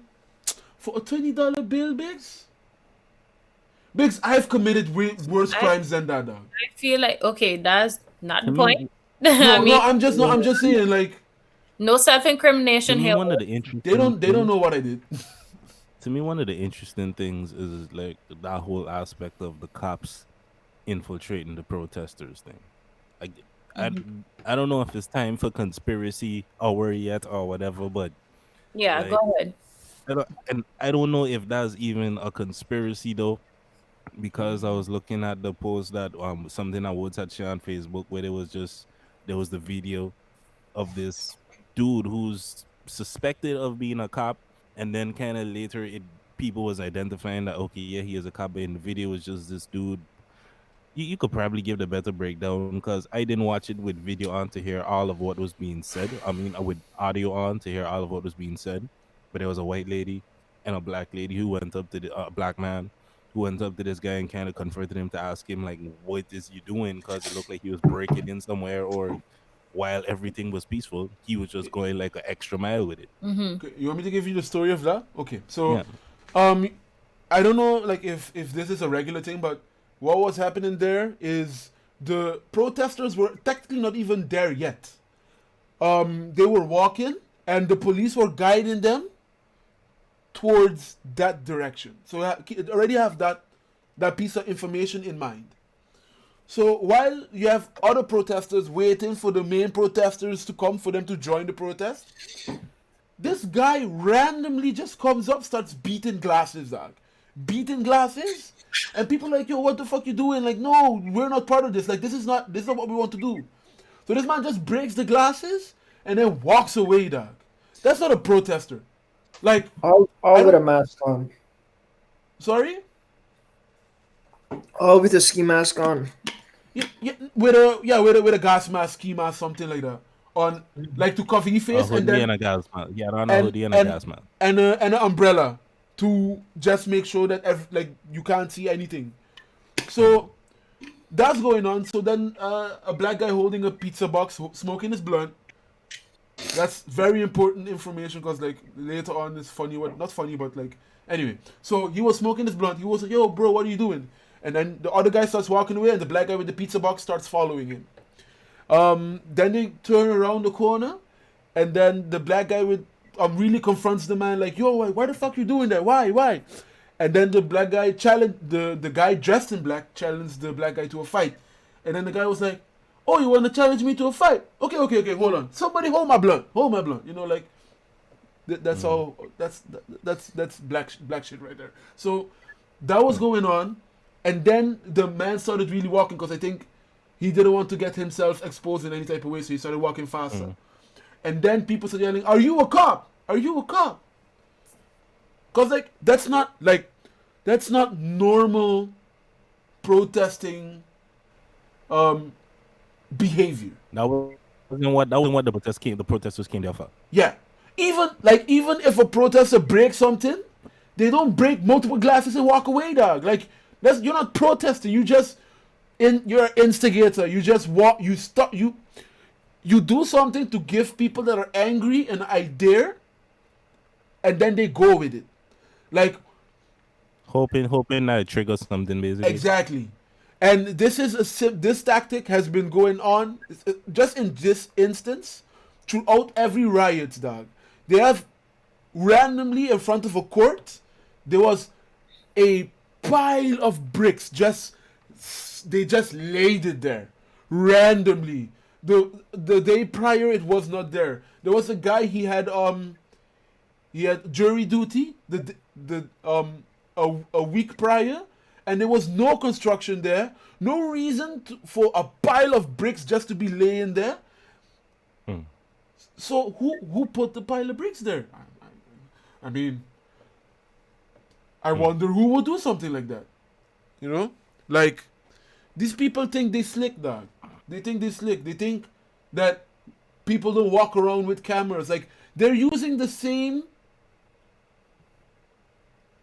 bill, Biggs. Biggs, I've committed worse I, crimes than that, dog. I feel like, okay, that's not To the me, point. I No, no, mean, I'm just saying, like no to self-incrimination me, here. one of the they don't know what I did. to me, one of the interesting things is like that whole aspect of the cops infiltrating the protesters thing. I, I, I don't know if it's time for conspiracy hour yet or whatever, but Yeah, go like ahead. I don't know if that's even a conspiracy though, because I was looking at the post that something I would touch on Facebook where there was the video of this dude who's suspected of being a cop, and then kind of later people was identifying that okay, yeah, he is a cop, but in the video was just this dude. You could probably give the better breakdown because I didn't watch it with video on to hear all of what was being said. I mean, with audio on to hear all of what was being said. But there was a white lady and a black lady who went up to the black man who went up to this guy and kind of confronted him to ask him like, "What is you doing?" Because it looked like he was breaking in somewhere, or while everything was peaceful, he was just going like an extra mile with it. Okay, you want me to give you the story of that? Okay, so Yeah. um, I don't know like if this is a regular thing, but what was happening there is the protesters were technically not even there yet. They were walking, and the police were guiding them towards that direction. So already have that piece of information in mind. So while you have other protesters waiting for the main protesters to come for them to join the protest, this guy randomly just comes up, starts beating glasses, dog. Beating glasses, and people are like, yo, what the fuck you doing? Like, no, we're not part of this. Like, this is not what we want to do. So this man just breaks the glasses and then walks away, dog. That's not a protester. Like, All I with a don't- mask on. sorry? All with a ski mask on. Yeah, with a gas mask, ski mask, something like that. On like to cover his A face, and hoodie then and a gas man. Yeah, I know a and hoodie and a and gas man. and an umbrella to just make sure that like you can't see anything. So that's going on. So then a black guy holding a pizza box, smoking his blunt. That's very important information because like later on it's funny, what not funny, but like anyway. So he was smoking his blunt. He was like, "Yo, bro, what are you doing?" And then the other guy starts walking away, and the black guy with the pizza box starts following him. Then they turn around the corner, and then the black guy with really confronts the man like, "Yo, why the fuck you doing that? Why?" And then the black guy challenged the guy dressed in black challenged the black guy to a fight, and then the guy was like, "Oh, you want to challenge me to a fight? Okay, hold on. Somebody hold my blunt. Hold my blunt. You know, like that's all. That's black shit right there. So that was going on, and then the man started really walking because I think he didn't want to get himself exposed in any type of way, so he started walking faster. And then people started yelling, "Are you a cop? Are you a cop?" Because like that's not normal protesting behavior. That wasn't what the protesters came there for. Yeah. Even if a protester breaks something, they don't break multiple glasses and walk away, dog. Like you're not protesting. You're an instigator. You just walk. You do something to give people that are angry an idea, and then they go with it. Like Hoping that it triggers something basically. exactly. And this tactic has been going on just in this instance throughout every riot, dog. They have randomly in front of a court, there was a pile of bricks. They just laid it there randomly. The day prior, it was not there. There was a guy. He had jury duty a week prior, and there was no construction there. No reason for a pile of bricks just to be laying there. So who put the pile of bricks there? I mean, I wonder who would do something like that. You know, like these people think they slick, dog. They think they slick. They think that people don't walk around with cameras. Like they're using the same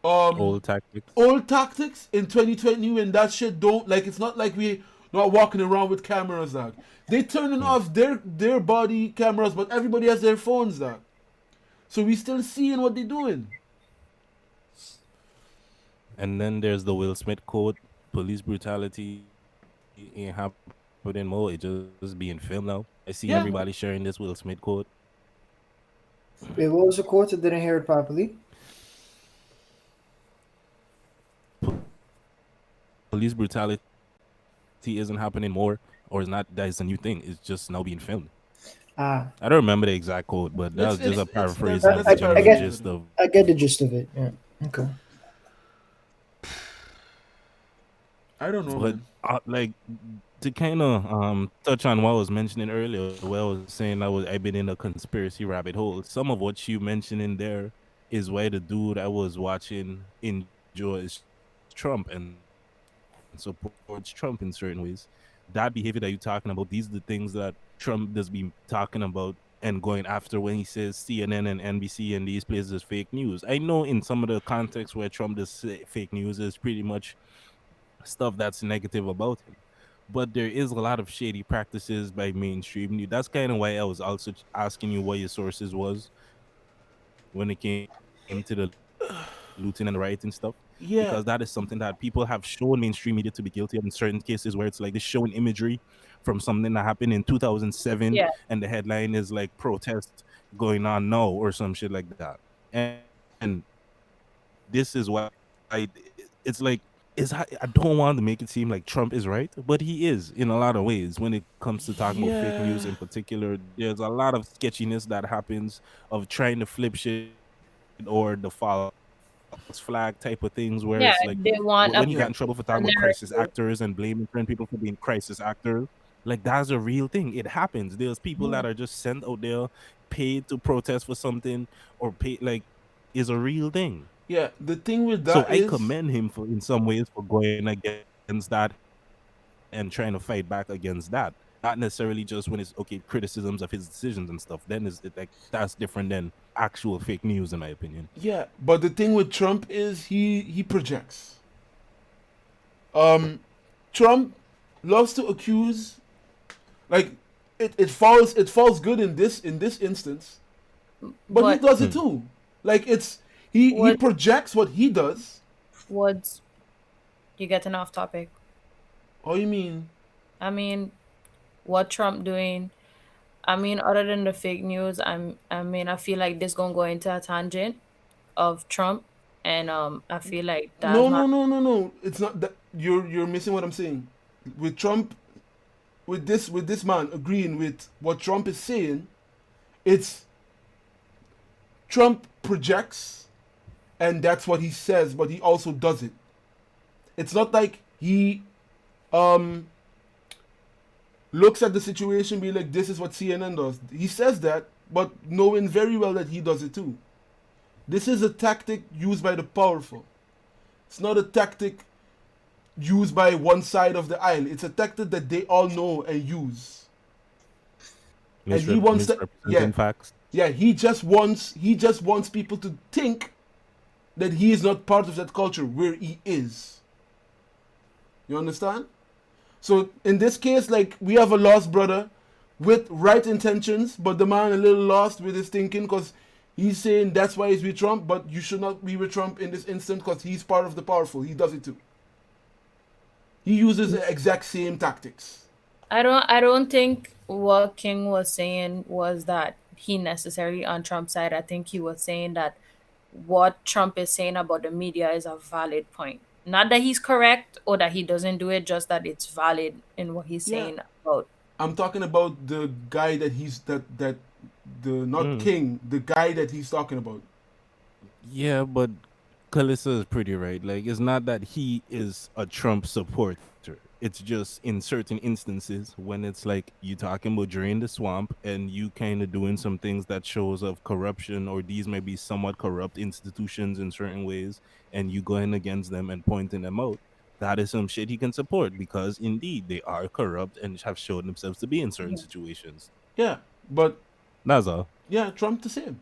Old tactics. in 2020 when that shit don't like. It's not like we not walking around with cameras, dog. They turning off their body cameras, but everybody has their phones, dog. So we still seeing what they doing. And then there's the Will Smith quote: "Police brutality ain't happening more. It just being filmed now." I see Yeah. everybody sharing this Will Smith quote. Wait, what was the quote? I didn't hear it properly. Police brutality isn't happening more, or is not. That is a new thing. It's just now being filmed. Ah, I don't remember the exact quote, but that was just a paraphrase that's- of that's the a general paraphrase. gist of. I get the gist of it. Yeah. Okay. I don't know, But man. like, to kind of touch on what I was mentioning earlier, where I was saying I've been in a conspiracy rabbit hole. Some of what you mentioned in there is why the dude I was watching enjoys Trump and supports Trump in certain ways. That behavior that you're talking about, these are the things that Trump does be talking about and going after when he says CNN and NBC and these places is fake news. I know in some of the contexts where Trump does say fake news is pretty much stuff that's negative about him. But there is a lot of shady practices by mainstream news. That's kind of why I was also asking you what your sources was when it came to the looting and the rioting stuff, because that is something that people Yeah, have shown mainstream media to be guilty of in certain cases, where it's like they're showing imagery from something that happened in 2007 Yeah, and the headline is like protest going on now or some shit like that. And this is why it's like I don't want to make it seem like Trump is right, but he is in a lot of ways when it comes to talking about fake news in yeah, particular. There's a lot of sketchiness that happens of trying to flip shit or the false flag type of things where it's like when you get in yeah, trouble for talking they about want crisis yeah, actors and blaming certain narrative. people for being crisis actors, like that's a real thing. It happens. There's people that are just sent out there paid to protest for something or paid like is a real thing. yeah. The thing with So that I is, commend him for in some ways for going against that and trying to fight back against that. Not necessarily just when it's okay criticisms of his decisions and stuff. Then is it like that's different than actual fake news in my opinion. yeah. But the thing with Trump is he projects. Um, Trump loves to accuse, like it falls good in this instance, but he But does it Hmm. too. Like he what projects what he does. what's you getting off topic? Oh, you mean? I mean, what Trump doing? I mean, other than the fake news, I mean, I feel like this gonna go into a tangent of Trump, and I feel like that's No, not no, no, no, no. It's not that you're missing what I'm saying. With Trump, with this man agreeing with what Trump is saying, it's Trump projects and that's what he says, but he also does it. It's not like he um looks at the situation, be like, this is what CNN does. He says that, but knowing very well that he does it too. This is a tactic used by the powerful. It's not a tactic used by one side of the aisle. It's a tactic that they all know and use. And he wants to, Misrepresenting yeah, facts. yeah. He just wants people to think that he is not part of that culture where he is. You understand? So in this case, like we have a lost brother with right intentions, but the man a little lost with his thinking because he's saying that's why he's with Trump, but you should not be with Trump in this instant because he's part of the powerful. He does it too. He uses the exact same tactics. I don't think what King was saying was that he necessarily on Trump's side. I think he was saying that what Trump is saying about the media is a valid point. Not that he's correct or that he doesn't do it, just that it's valid in what he's Yeah, saying about. I'm talking about the guy that he's that the not Mm. King, the guy that he's talking about. Yeah, but Kalissa is pretty right. Like, it's not that he is a Trump supporter. It's just in certain instances when it's like you talking about during the swamp and you kind of doing some things that shows of corruption or these may be somewhat corrupt institutions in certain ways, and you going against them and pointing them out. That is some shit he can support because indeed they are corrupt and have shown themselves to be in certain Yeah. situations. Yeah, but That's all. yeah, Trump the same.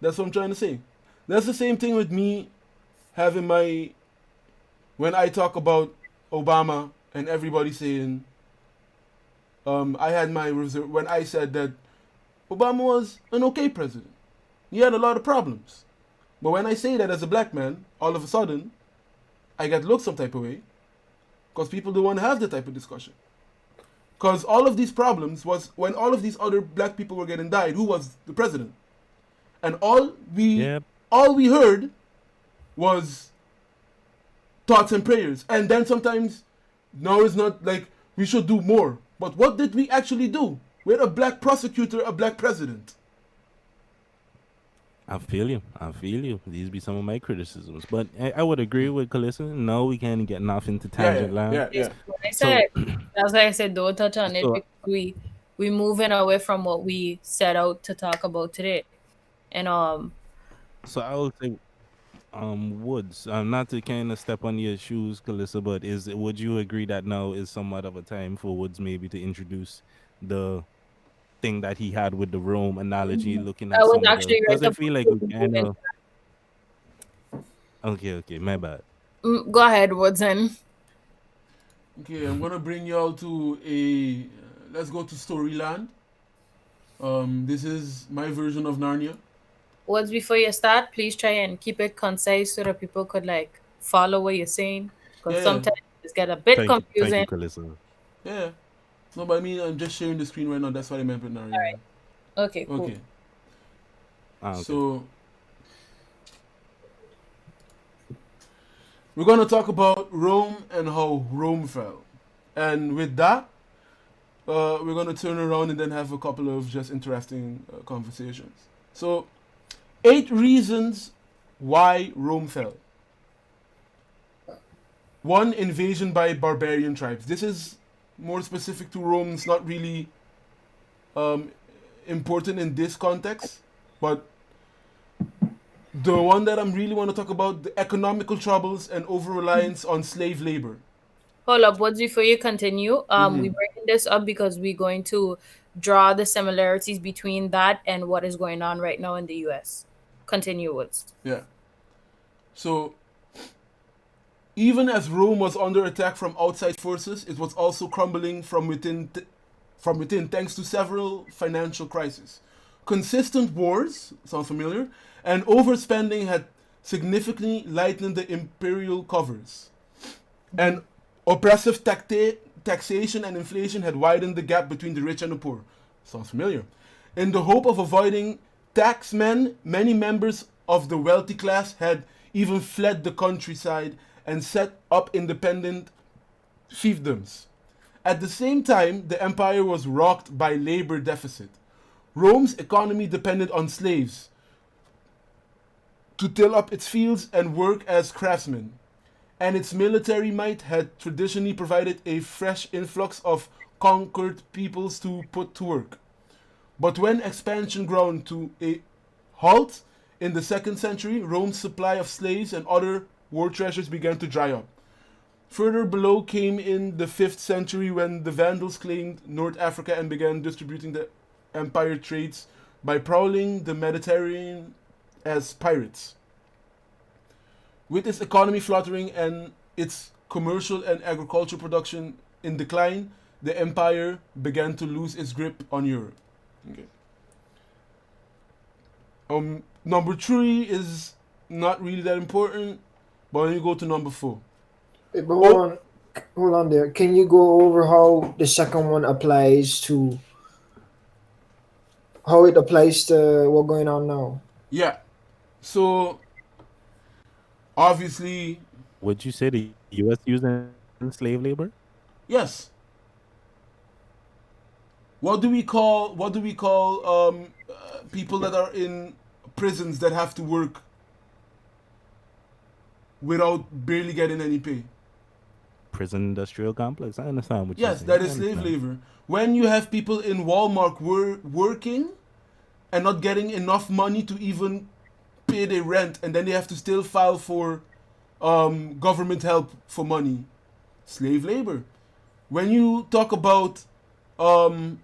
That's what I'm trying to say. That's the same thing with me having my when I talk about Obama and everybody saying I had my reserve when I said that Obama was an okay president. He had a lot of problems. But when I say that as a black man, all of a sudden I get looked some type of way because people don't want to have that type of discussion. Because all of these problems was when all of these other black people were getting died, who was the president? And Yeah. all we heard was thoughts and prayers. And then sometimes now it's not like we should do more. But what did we actually do? We had a black prosecutor, a black president. I feel you. I feel you. These be some of my criticisms, but I would agree with Calissa. No, we can't get off into Yeah, yeah, tangent land. yeah, Yes, yeah. what I So, said. That's why I said don't touch on it so, because we moving away from what we set out to talk about today. And so I would say, Woods. Not to kind of step on your shoes, Calissa, but would you agree that now is somewhat of a time for Woods maybe to introduce the thing that he had with the Rome analogy, looking I at was some of the, actually right because I about feel like to we move kind into of, okay, okay, my bad. Go ahead, Woodson. Okay, I'm gonna bring y'all to a. Let's go to Storyland. This is my version of Narnia. Words before you start, please try and keep it concise so that people could like follow what you're saying. Because Yeah, sometimes it's get a bit Thank you, confusing. Calissa. yeah. No, but I mean, I'm just sharing the screen right now. That's what I meant with Narnia. Okay, cool. Okay, Okay. so we're gonna talk about Rome and how Rome fell, and with that, we're gonna turn around and then have a couple of just interesting conversations. So, 8 reasons why Rome fell. One, invasion by barbarian tribes. This is more specific to Rome. It's not really um, important in this context, but the one that I'm really want to talk about, the economical troubles and over reliance on slave labor. Hold up, words before you continue. We're breaking this up because we're going to draw the similarities between that and what is going on right now in the US. Continue, Woods. Yeah. So even as Rome was under attack from outside forces, it was also crumbling from within. From within, thanks to several financial crises. Consistent wars, sounds familiar, and overspending had significantly lightened the imperial covers. And oppressive taxation and inflation had widened the gap between the rich and the poor. Sounds familiar. In the hope of avoiding taxmen, many members of the wealthy class had even fled the countryside and set up independent fiefdoms. At the same time, the empire was rocked by labor deficit. Rome's economy depended on slaves to till up its fields and work as craftsmen, and its military might had traditionally provided a fresh influx of conquered peoples to put to work. But when expansion ground to a halt in the 2nd century, Rome's supply of slaves and other war treasures began to dry up. Further below came in the 5th century when the Vandals claimed North Africa and began distributing the empire trades by prowling the Mediterranean as pirates. With its economy fluttering and its commercial and agricultural production in decline, the empire began to lose its grip on Europe. Okay. Number 3 is not really that important, but when you go to number 4. But hold Oh, on, hold on there. Can you go over how the second one applies to how it applies to what's going on now? yeah. So obviously, Would you say the U.S. using slave labor? yes. What do we call people that are in prisons that have to work without barely getting any pay? Prison industrial complex. I understand what you're Yes, saying. that I is slave understand. labor. When you have people in Walmart working and not getting enough money to even pay their rent, and then they have to still file for government help for money, slave labor. When you talk about um,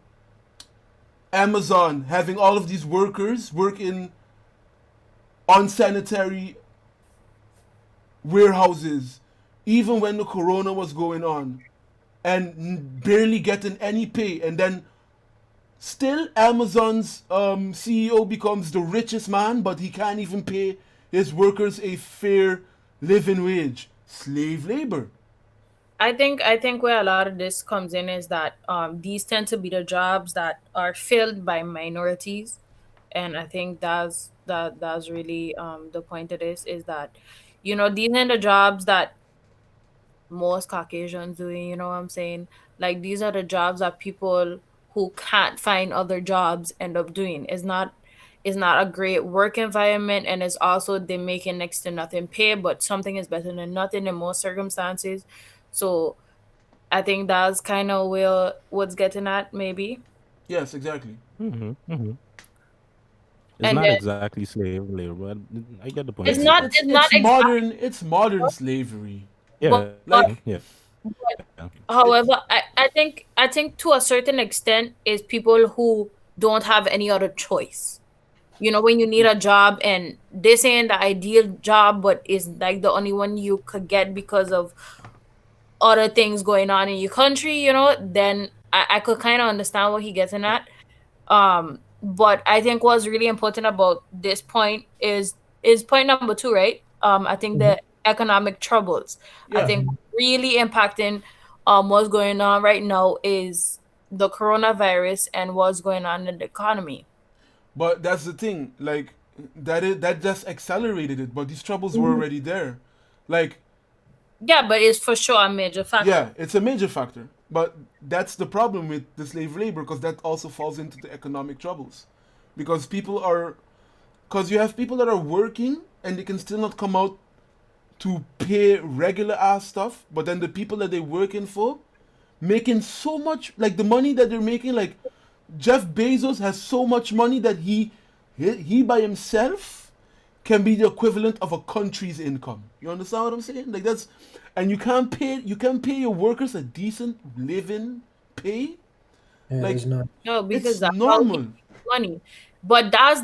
Amazon having all of these workers work in unsanitary warehouses, even when the corona was going on, and barely getting any pay, and then still Amazon's CEO becomes the richest man, but he can't even pay his workers a fair living wage. Slave labor. I think where a lot of this comes in is that these tend to be the jobs that are filled by minorities, and I think that's really the point of this is that these are the jobs that most Caucasians doing, you know what I'm saying? Like these are the jobs that people who can't find other jobs end up doing. It's not a great work environment, and it's also they're making next to nothing pay, but something is better than nothing in most circumstances. So I think that's kind of where what's getting at, maybe. Yes, exactly. Mm-hmm. It's And not then exactly slave labor, but I get the point it's there. It's But not it's it's not it's exactly, modern. It's modern slavery. yeah, but Like yeah. it's however, I think to a certain extent is people who don't have any other choice. You know, when you need a job and this ain't the ideal job, but is like the only one you could get because of other things going on in your country, then I could kind of understand what he getting at. But I think what's really important about this point is point number two, right? I think the economic troubles. I yeah. think really impacting what's going on right now is the coronavirus and what's going on in the economy. But that's the thing. Like that just accelerated it. But these troubles were already there. Like Yeah, but it's for sure a major factor. yeah, it's a major factor. But that's the problem with the slave labor because that also falls into the economic troubles. Because people are, because you have people that are working and they can still not come out to pay regular ass stuff, but then the people that they're working for making so much, like the money that they're making, like Jeff Bezos has so much money that he by himself can be the equivalent of a country's income. You understand what I'm saying? Like that's, and you can't pay your workers a decent living pay. Yeah, Like it's not. No, because it's that's how he normal. makes money. But that's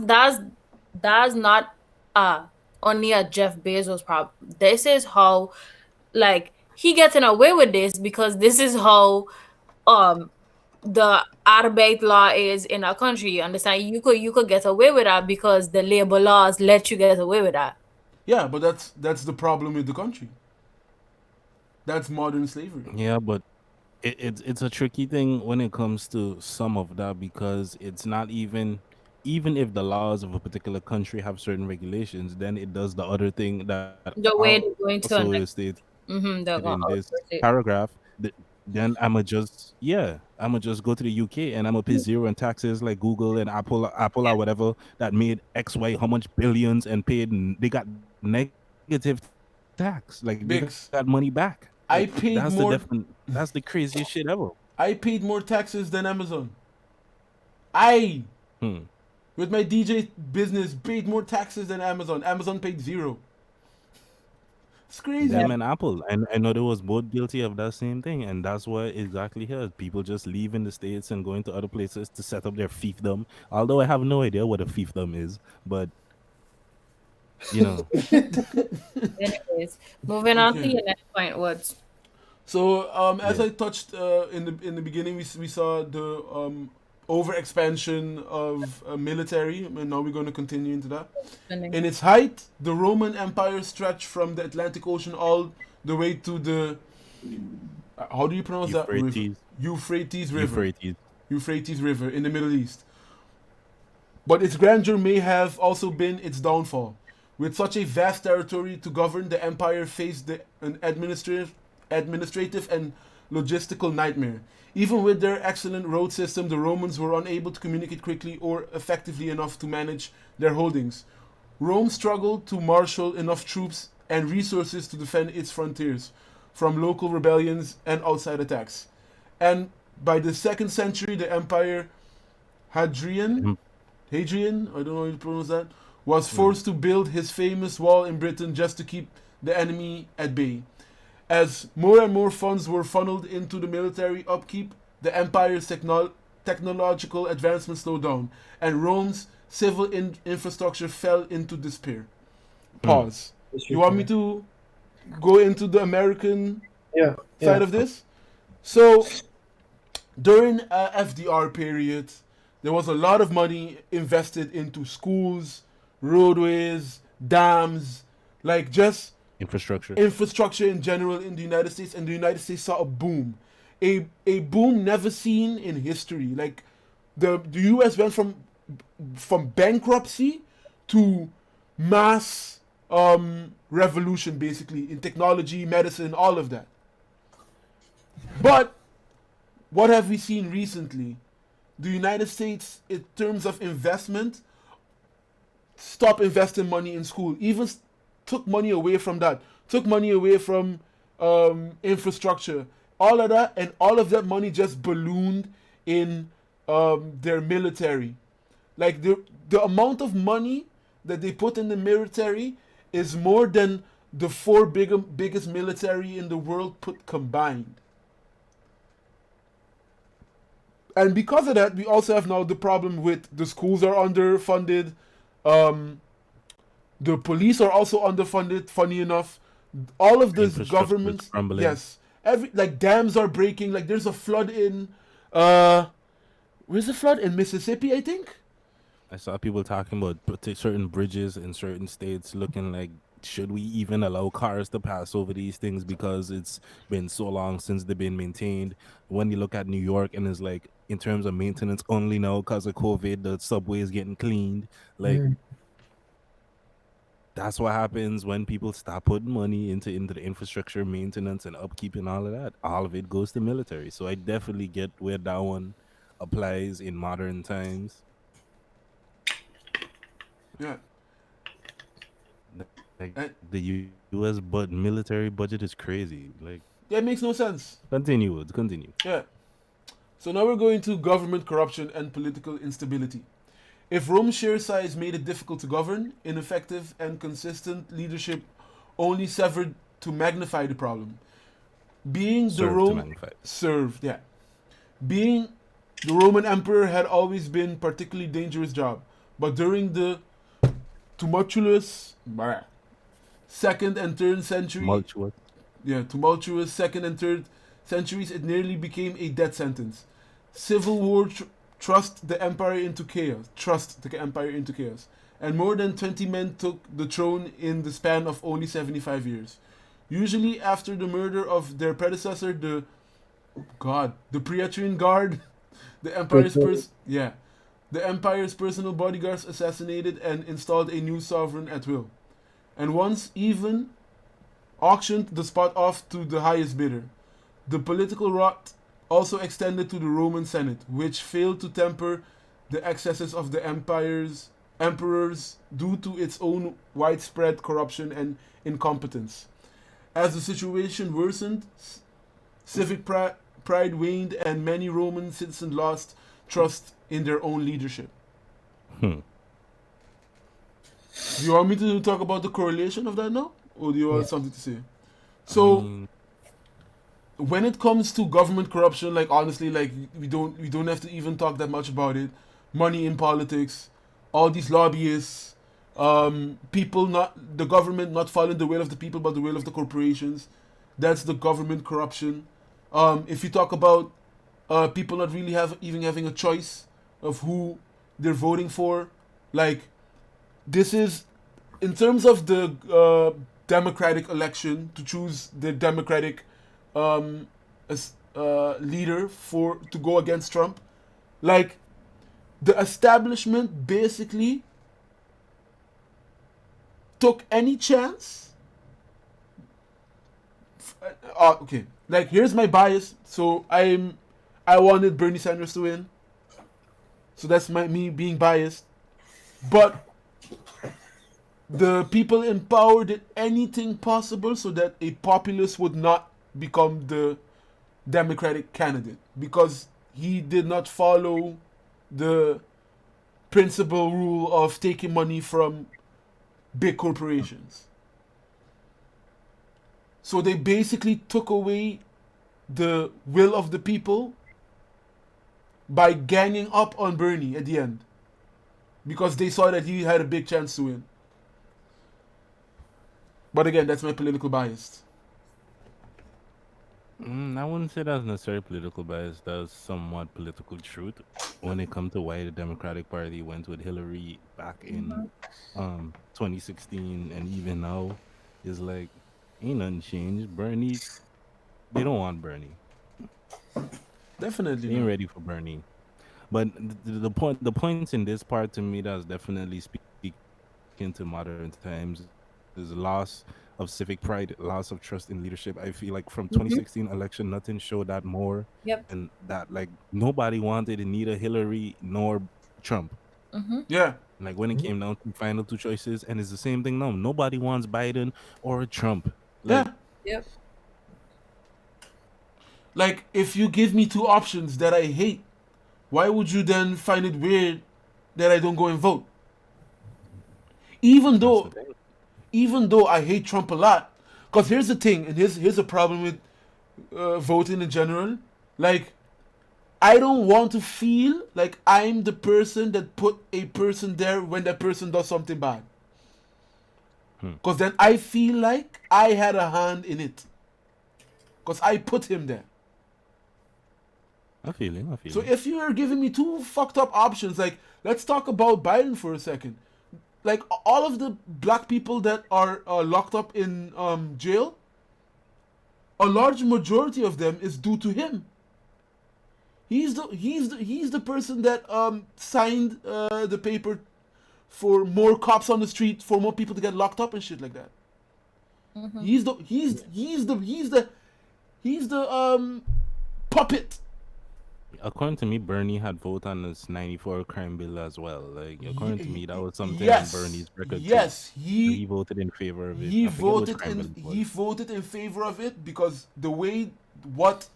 not uh only a Jeff Bezos problem. This is how, like, he getting away with this because this is how um the Arbeit law is in our country. You understand? You could get away with that because the labor laws let you get away with that. Yeah, but that's the problem with the country. That's modern slavery. Yeah, but it's a tricky thing when it comes to some of that because it's not even if the laws of a particular country have certain regulations, then it does the other thing that The also way is they're going stated to in they're this going to outsource it. paragraph. Then I'ma just go to the UK and I'ma pay zero in taxes like Google and Apple or whatever that made X Y how much billions and paid and they got negative tax. Like they got money back. Like I paid more that's the craziest shit ever. I paid more taxes than Amazon. I, Hmm. with my DJ business, paid more taxes than Amazon. Amazon paid zero. It's Yeah. Them crazy. and Apple. I know they was both guilty of that same thing, and that's what exactly here. People just leaving the states and going to other places to set up their fiefdom. Although I have no idea what a fiefdom is, but you know, Anyways, moving on to Okay. your next point, Woods. So as yeah, I touched in the beginning, we saw the overexpansion of military, and now we're going to continue into that. Spending. In its height, the Roman Empire stretched from the Atlantic Ocean all the way to the how do you pronounce that river? Euphrates, Euphrates River. Euphrates. Euphrates River in the Middle East. But its grandeur may have also been its downfall. With such a vast territory to govern, the empire faced an administrative and logistical nightmare. Even with their excellent road system, the Romans were unable to communicate quickly or effectively enough to manage their holdings. Rome struggled to marshal enough troops and resources to defend its frontiers from local rebellions and outside attacks. And by the second century, the empire Hadrian Mhm. Hadrian, I don't know how you pronounce that, was Mm. forced to build his famous wall in Britain just to keep the enemy at bay. As more and more funds were funneled into the military upkeep, the empire's technological advancement slowed down, and Rome's civil infrastructure fell into despair. Mm. Pause. You want me to go into the American Yeah, side yeah. of this? So, during FDR period, there was a lot of money invested into schools, roadways, dams, like just Infrastructure. infrastructure in general in the United States, and the United States saw a boom, a boom never seen in history. Like the U.S. went from bankruptcy to mass revolution, basically in technology, medicine, all of that. But what have we seen recently? The United States, in terms of investment, stop investing money in school, even took money away from that, took money away from infrastructure, all of that, and all of that money just ballooned in their military. Like the amount of money that they put in the military is more than the four biggest military in the world put combined. And because of that, we also have now the problem with the schools are underfunded. Um, the police are also underfunded. Funny enough, all of those Infrastructure is governments, crumbling. yes, every like dams are breaking. Like there's a flood in, uh, where's the flood in Mississippi? I think. I saw people talking about certain bridges in certain states looking like, should we even allow cars to pass over these things because it's been so long since they've been maintained. When you look at New York and it's like, in terms of maintenance only now because of COVID, the subway is getting cleaned. Like, that's what happens when people stop putting money into the infrastructure maintenance and upkeep and all of that. All of it goes to military. So I definitely get where that one applies in modern times. Yeah, Like and the U.S. but military budget is crazy. Like, that makes no sense. continue, Woods, continue. Yeah. So now we're going to government corruption and political instability. If Rome's sheer size made it difficult to govern, ineffective and consistent leadership only served to magnify the problem. Being the Serve to Rome magnify. served, yeah. Being the Roman emperor had always been particularly dangerous job, but during the tumultuous second and third century, Tumultuous. tumultuous second and third centuries, it nearly became a death sentence. Civil war thrust the empire into chaos. And more than 20 men took the throne in the span of only 75 years. Usually after the murder of their predecessor, the Praetorian Guard, the empire's the empire's personal bodyguards assassinated and installed a new sovereign at will. And once even auctioned the spot off to the highest bidder. The political rot also extended to the Roman Senate, which failed to temper the excesses of the emperors due to its own widespread corruption and incompetence. As the situation worsened, civic pride waned and many Roman citizens lost trust in their own leadership. Hmm. Do you want me to talk about the correlation of that now? Or do you want something to say? I So mean, when it comes to government corruption, like honestly, like we don't have to even talk that much about it. Money in politics, all these lobbyists, people not the government not following the will of the people but the will of the corporations. That's the government corruption. If you talk about people not really even having a choice of who they're voting for, like this is in terms of the democratic election to choose the democratic leader for to go against Trump, like the establishment basically took any chance. Okay, like here's my bias. So I wanted Bernie Sanders to win. So that's me being biased, but the people in power did anything possible so that a populist would not become the Democratic candidate because he did not follow the principal rule of taking money from big corporations. So they basically took away the will of the people by ganging up on Bernie at the end because they saw that he had a big chance to win. But again, that's my political bias. I wouldn't say that's necessarily political bias. That's somewhat political truth when it comes to why the Democratic Party went with Hillary back in 2016 and even now is like ain't nothing changed. Bernie, they don't want Bernie. Definitely They ain't not. ready for Bernie. But the points in this part to me that's definitely speaking to modern times is loss of civic pride, loss of trust in leadership. I feel like from 2016 election, nothing showed that more, Yep. and that like nobody wanted neither Hillary nor Trump. Yeah, Like when it came down to final two choices, and it's the same thing now. Nobody wants Biden or Trump. Like, yeah. Yep. Like if you give me two options that I hate, why would you then find it weird that I don't go and vote? Even that's the though, thing. even though I hate Trump a lot, because here's the thing, and here's a problem with voting in general. Like I don't want to feel like I'm the person that put a person there when that person does something bad. Hmm. Because then I feel like I had a hand in it. Because I put him there. I feel it. I feel So it. if you are giving me two fucked up options, like let's talk about Biden for a second. Like all of the black people that are locked up in jail, a large majority of them is due to him. He's the person that signed the paper for more cops on the street, for more people to get locked up and shit like that. He's the puppet. According to me, Bernie had voted on this 94 crime bill as well. Like, according to me, that was something on Yes, Bernie's record too. yes, So he voted in favor of it. he I forget which voted crime in bill it he was. voted in favor of it because the way what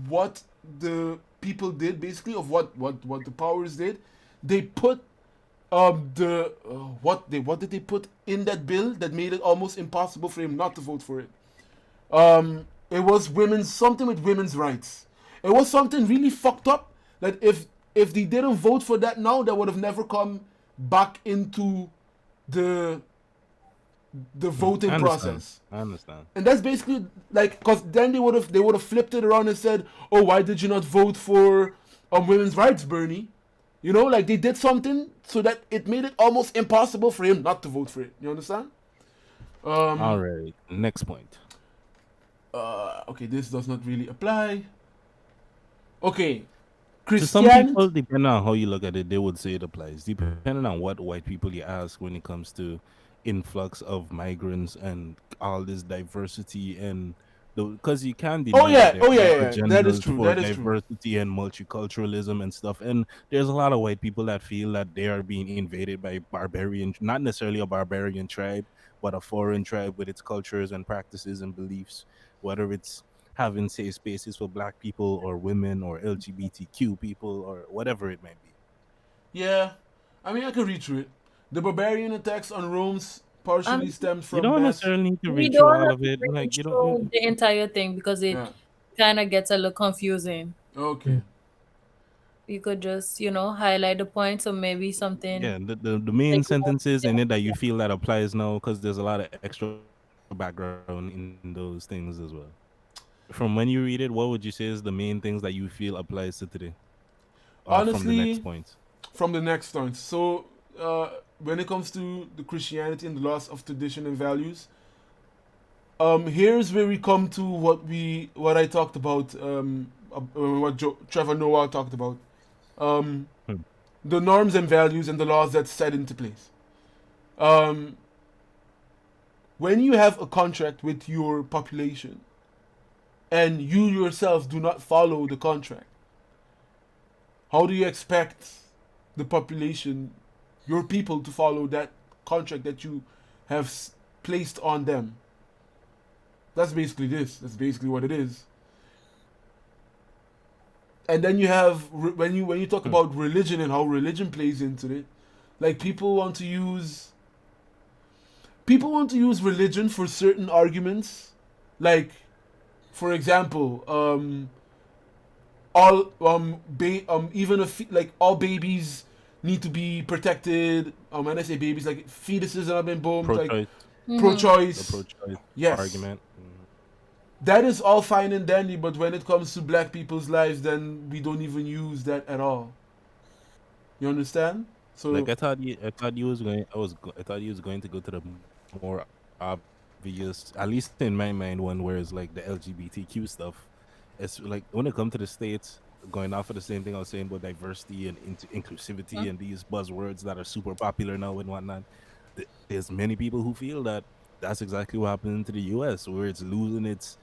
what the people did, basically, of what the powers did, they put the what did they put in that bill that made it almost impossible for him not to vote for it. It was women's, something with women's rights. It was something really fucked up that if they didn't vote for that now, that would have never come back into the the I voting understand. process. I understand. And that's basically like, because then they would have flipped it around and said, "Oh, why did you not vote for women's rights, Bernie?" You know, like they did something so that it made it almost impossible for him not to vote for it. You understand? All Um. right. Next point. Okay, this does not really apply. Okay, To some Christianity. people, depending on how you look at it, they would say it applies. Depending on what white people you ask when it comes to influx of migrants and all this diversity and because you can't Oh deny that yeah, there oh yeah, are yeah, yeah. That is agendas true. for That is true. diversity and multiculturalism and stuff. And there's a lot of white people that feel that they are being invaded by barbarian, not necessarily a barbarian tribe, but a foreign tribe with its cultures and practices and beliefs, whether it's having safe spaces for black people or women or LGBTQ people or whatever it might be. Yeah, I mean I can read through it. The barbarian attacks on Rome's partially Um, stemmed You from don't mass. necessarily need to we read through don't all have of to it. read Like you don't. through the entire thing because it Yeah. kind of gets a little confusing. Okay. You could just, highlight the points or maybe something Yeah, the main like you want sentences to in it that say. you feel that applies now because there's a lot of extra background in those things as well. From when you read it, what would you say is the main things that you feel applies to today, from the next Honestly, point? from the next point. So, when it comes to the Christianity and the loss of tradition and values, here's where we come to what I talked about, what Trevor Noah talked about, um, Hmm. the norms and values and the laws that's set into place. Um, when you have a contract with your population and you yourself do not follow the contract, how do you expect the population, your people, to follow that contract that you have placed on them? That's basically this. That's basically what it is. And then you have when you talk Hmm. about religion and how religion plays into it, like people want to use religion for certain arguments, like for example, all even if like all babies need to be protected. When I say babies, like fetuses that have been bombed, like Pro-choice, the pro-choice. pro-choice Yes, argument. Mhm. that is all fine and dandy, but when it comes to black people's lives, then we don't even use that at all. You understand? Like So I thought you was going. I thought you was going to go to the more obvious, at least in my mind, one where it's like the LGBTQ stuff. It's like when it comes to the states, going off of the same thing I was saying about diversity and inclusivity and these buzzwords that are super popular now and whatnot. There's many people who feel that that's exactly what happened to the U.S., where it's losing its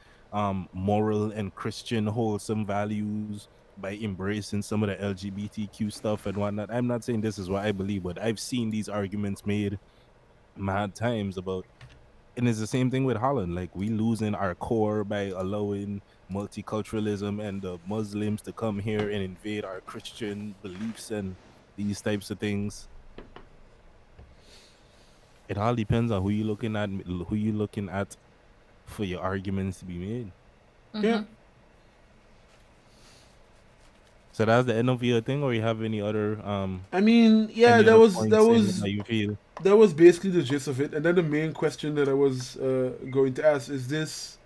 moral and Christian wholesome values by embracing some of the LGBTQ stuff and whatnot. I'm not saying this is what I believe, but I've seen these arguments made mad times about, and it's the same thing with Holland. Like we losing our core by allowing multiculturalism and the Muslims to come here and invade our Christian beliefs and these types of things. It all depends on who you looking at for your arguments to be made. Yeah. So that's the end of your thing, or you have I mean, yeah, any other points in it that you feel? that was basically the gist of it. And then the main question that I was going to ask is this: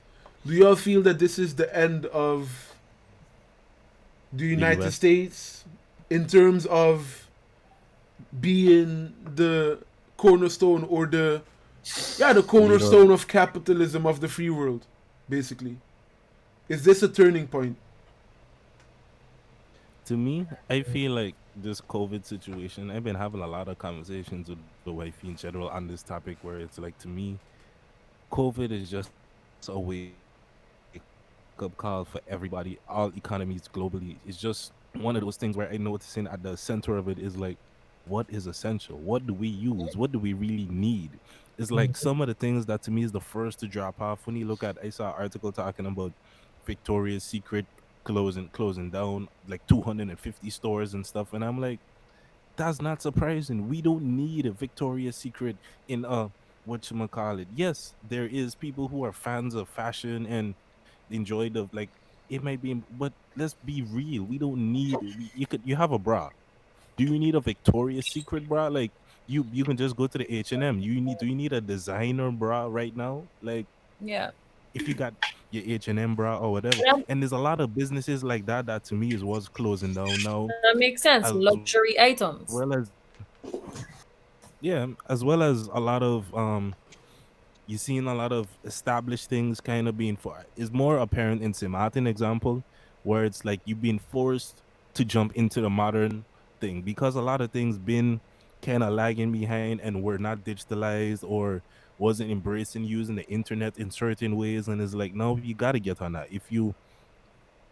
do y'all feel that this is the end of the The United US States in terms of being the cornerstone or the leader. cornerstone of capitalism of the free world, basically? Is this a turning point? To me, I feel like this COVID situation, I've been having a lot of conversations with the wife in general on this topic where it's like, to me, COVID is just a wake up call for everybody, all economies globally. It's just one of those things where I noticing at the center of it is like, what is essential? What do we use? What do we really need? It's like some of the things that to me is the first to drop off. When you look at, I saw an article talking about Victoria's Secret closing down like 250 stores and stuff, and I'm like, that's not surprising. We don't need a Victoria's Secret in what you call it. Yes, there is people who are fans of fashion and enjoy the like, it might be, but let's be real. We don't need you have a bra. Do you need a Victoria's Secret bra? Like you can just go to the H&M. Do you need a designer bra right now? Like Yeah. if you got your H&M bra or whatever. That, And there's a lot of businesses like that that to me is what's closing down now, that makes sense. as well as, Luxury items. yeah, as well as a lot of you seeing a lot of established things kind of being for is more apparent in St. Martin example, where it's like you've been forced to jump into the modern thing because a lot of things been kind of lagging behind and were not digitalized or wasn't embracing using the internet in certain ways, and it's like no, you got to get on that. If you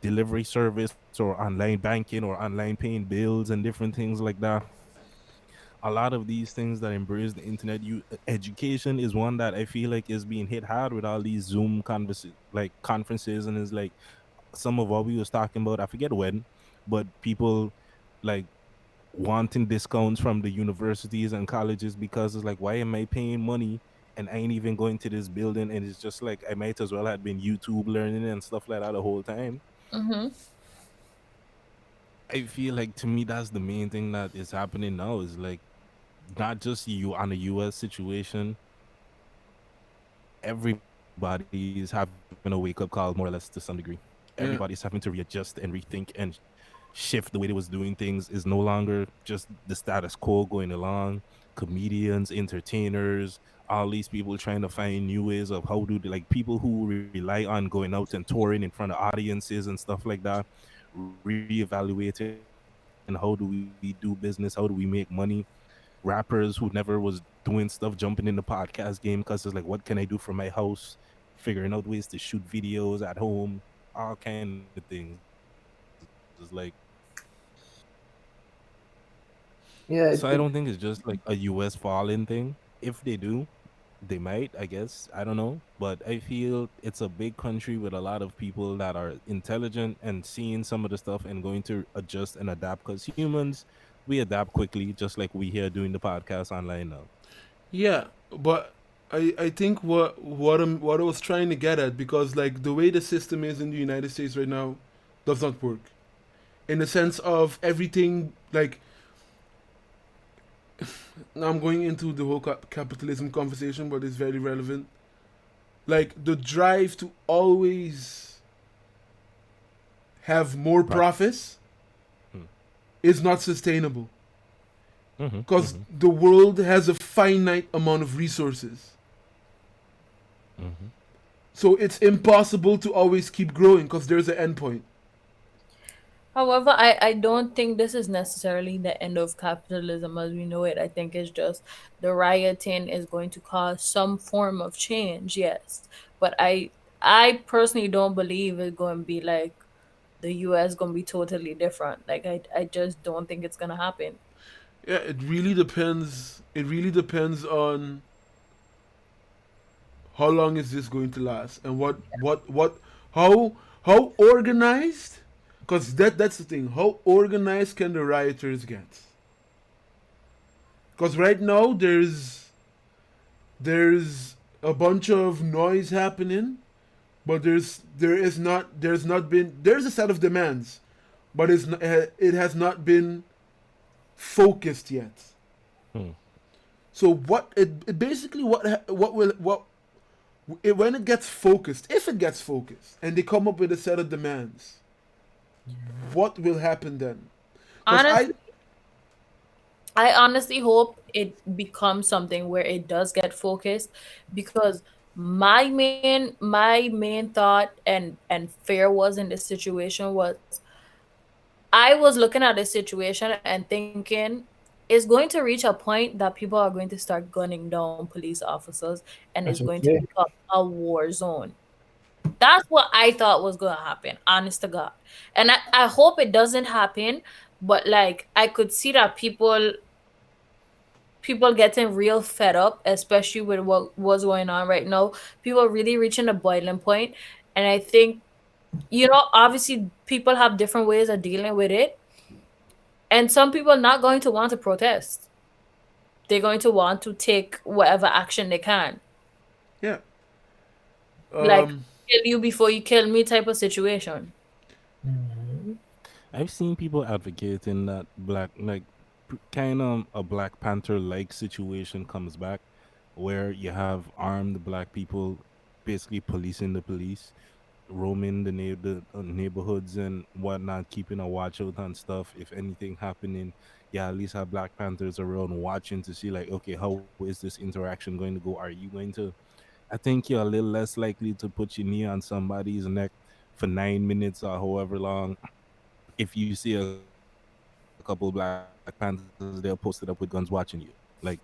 delivery service or online banking or online paying bills and different things like that, a lot of these things that embrace the internet, education is one that I feel like is being hit hard with all these Zoom conferences, and is like some of what we was talking about, I forget when, but people like wanting discounts from the universities and colleges because it's like, why am I paying money and I ain't even going to this building? And it's just like I might as well have been YouTube learning and stuff like that the whole time. Mm-hmm. I feel like to me that's the main thing that is happening now is like not just you on the US situation, everybody is having a wake up call more or less to some degree. Everybody's having to Yeah. readjust and rethink and shift the way they was doing things is no longer just the status quo going along. Comedians, entertainers, all these people trying to find new ways of how do they, like people who rely on going out and touring in front of audiences and stuff like that, reevaluating how do we do business, how do we make money. Rappers who never was doing stuff jumping in the podcast game because it's like, what can I do from my house? Figuring out ways to shoot videos at home, all kind of things. It's like so I don't Yeah, think it's just like a US falling thing. If they do, they might, I guess. I don't know. But I feel it's a big country with a lot of people that are intelligent and seeing some of the stuff and going to adjust and adapt because humans, we adapt quickly, just like we here doing the podcast online now. Yeah, but I think what I was trying to get at, because like the way the system is in the United States right now does not work, in the sense of everything like, now I'm going into the whole capitalism conversation, but it's very relevant. Like the drive to always have more Profit. profits Hmm. is not sustainable, because Mm-hmm. the world has a finite amount of resources. Mm-hmm. So it's impossible to always keep growing because there's an endpoint. However, I don't think this is necessarily the end of capitalism as we know it. I think it's just the rioting is going to cause some form of change, yes. But I personally don't believe it's going to be like the US gonna be totally different. Like I just don't think it's gonna happen. Yeah, it really depends. It really depends on how long is this going to last, and how how organized. Because that's the thing. How organized can the rioters get? Because right now there's a bunch of noise happening, but there's not been there's a set of demands, but it has not been focused yet. Hmm. So it basically what will what when it gets focused, if it gets focused, and they come up with a set of demands, what will happen then? Because Honestly, I honestly hope it becomes something where it does get focused, because my main thought and fear was in this situation was, I was looking at this situation and thinking it's going to reach a point that people are going to start gunning down police officers, and it's That's going to okay. become a war zone. That's what I thought was going to happen, honest to God. And I hope it doesn't happen, but like I could see that people getting real fed up, especially with what was going on right now. People really reaching a boiling point, and I think, obviously people have different ways of dealing with it, and some people are not going to want to protest. They're going to want to take whatever action they can, yeah, like um, kill you before you kill me type of situation. I've seen people advocating that black, like, kind of a Black Panther like situation comes back, where you have armed black people basically policing the police, roaming the neighborhoods and whatnot, keeping a watch out on stuff. If anything happening, yeah, at least have Black Panthers around watching to see, like, okay, how is this interaction going to go? Are you going to? I think you're a little less likely to put your knee on somebody's neck for 9 minutes or however long if you see a couple Black Panthers there posted up with guns watching you. Like,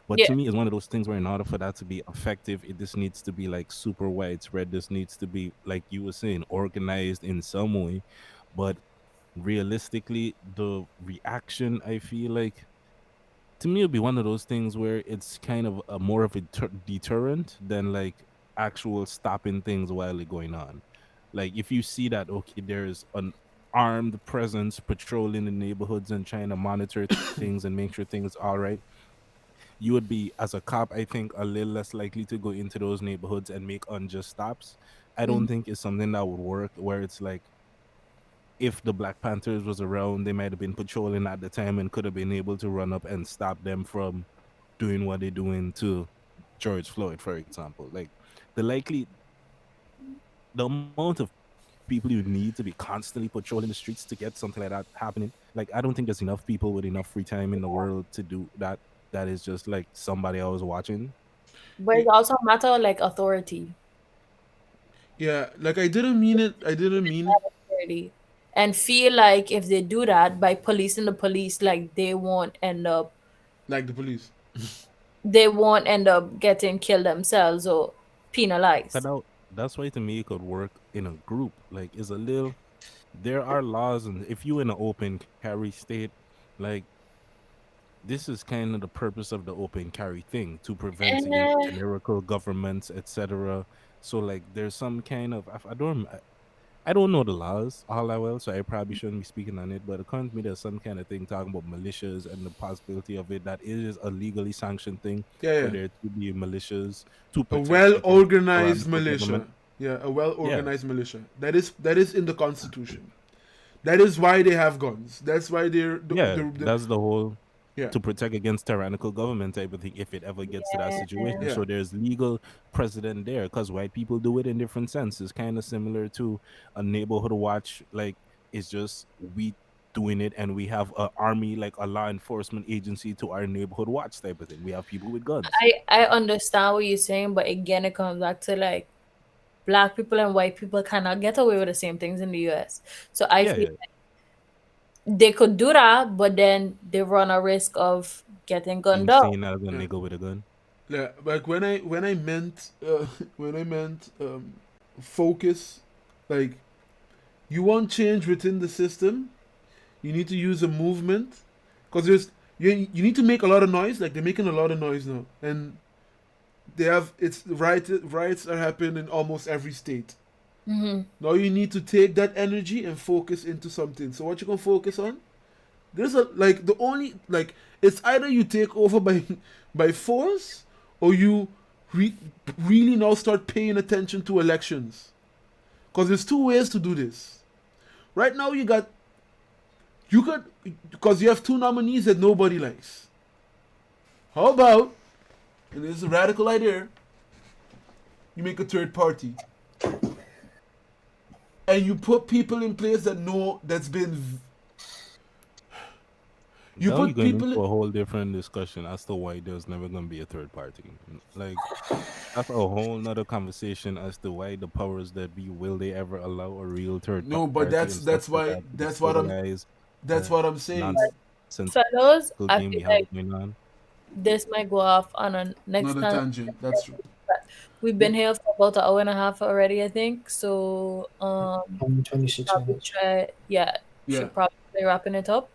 but to me, it's one of those things where in order for that to be effective, it just needs to be like super widespread. This needs to be, like you were saying, organized in some way. But realistically, the reaction, I feel like, to me, it'd be one of those things where it's kind of a more of a deterrent than like actual stopping things while they're going on. Like if you see that, okay, there's an armed presence patrolling the neighborhoods and trying to monitor things and make sure things are all right, you would be, as a cop, I think, a little less likely to go into those neighborhoods and make unjust stops. I don't Mhm. think it's something that would work where it's like, if the Black Panthers was around, they might have been patrolling at the time and could have been able to run up and stop them from doing what they're doing to George Floyd, for example. Like the likely the amount of people you need to be constantly patrolling the streets to get something like that happening. Like I don't think there's enough people with enough free time in the world to do that. That is just like somebody I was watching. But it's also a matter of like authority. yeah, like I didn't mean it. I didn't mean it Authority. And feel like if they do that by policing the police, like like the police. they won't end up getting killed themselves or But penalized. that's why to me it could work in a group. Like it's a little, there are laws, and if you in an open carry state, like this is kind of the purpose of the open carry thing, to prevent against Eh, tyrannical governments, etc. So like there's some kind of I don't know the laws all that well, so I probably shouldn't be speaking on it. But according to me, there's some kind of thing talking about militias and the possibility of it that it is a legally sanctioned thing Yeah, for yeah. there to be militias to A protect well against organized tyrannical militia. government. Yeah, a well Yeah, organized militia. That is in the Constitution. That is why they have guns. That's why they're yeah, that's the whole, yeah, to protect against tyrannical government type of thing if it ever gets to that situation. yeah. So there's legal precedent there because white people do it in different senses, kind of similar to a neighborhood watch. Like it's just we doing it, and we have a army, like a law enforcement agency to our neighborhood watch type of thing. We have people with guns. I understand what you're saying, but again, it comes back to like black people and white people cannot get away with the same things in the US. So I Yeah, feel yeah. they could do that, but then they run a risk of getting gunned Being down. seen as a Yeah. nigga with a gun. Yeah, like when I meant when I meant focus, like You want change within the system, you need to use a movement, because you need to make a lot of noise. Like they're making a lot of noise now, and they have it's riots are happening in almost every state. Mm-hmm. Now you need to take that energy and focus into something. So what you gonna focus on? There's a like the only like it's either you take over by by force, or you really now start paying attention to elections. Because there's two ways to do this. Right now you could because you have two nominees that nobody likes. How about, and this is a radical idea, you make a third party and you put people in place that know that's been you Now you're put going people. into a whole different discussion as to why there's never going to be a third party. Like, that's a whole nother conversation as to why the powers that be, will they ever allow a real third No, but party and stuff that's like why that to destabilize that's the what I'm saying. nonsensical Fellows, I game feel we have like going on? this might go off on a next Not a time. tangent. That's true. We've been here for about an hour and a half already, I think. So should 26 probably minutes. try, yeah, Yeah. should probably try wrapping it up.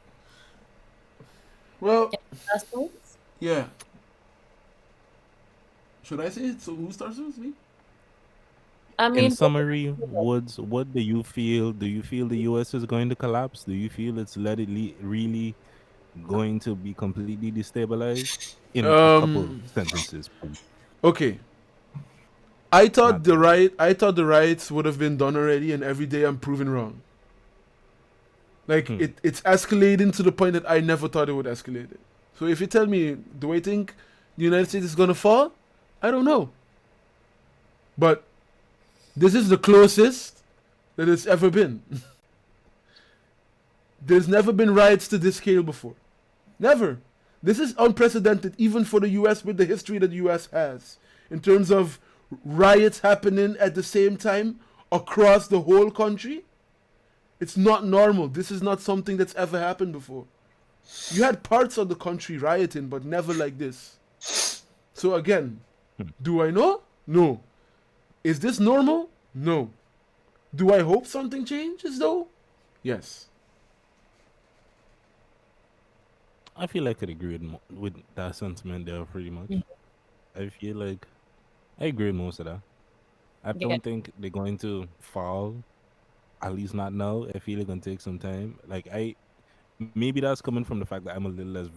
Well, Any last points? yeah. Should I say it? So who starts with me? I In mean, summary, Woods, what do you feel? Do you feel the US is going to collapse? Do you feel it's really going to be completely destabilized? In a couple Um. sentences, please. Okay. Not too long. I thought the riots would have been done already, and every day I'm proven wrong. Like Hmm. it's escalating to the point that I never thought it would escalate. So if you tell me, do I think the United States is gonna fall? I don't know. But this is the closest that it's ever been. There's never been riots to this scale before. Never. This is unprecedented, even for the US with the history that the US has. In terms of riots happening at the same time across the whole country, it's not normal. This is not something that's ever happened before. You had parts of the country rioting, but never like this. So again, Hmm. do I know? No. Is this normal? No. Do I hope something changes though? Yes. I feel I could agree with that sentiment there pretty much. I feel like I agree with most of that. I yeah, don't think they're going to fall, at least not now. I feel it's gonna take some time. Like maybe that's coming from the fact that I'm a little less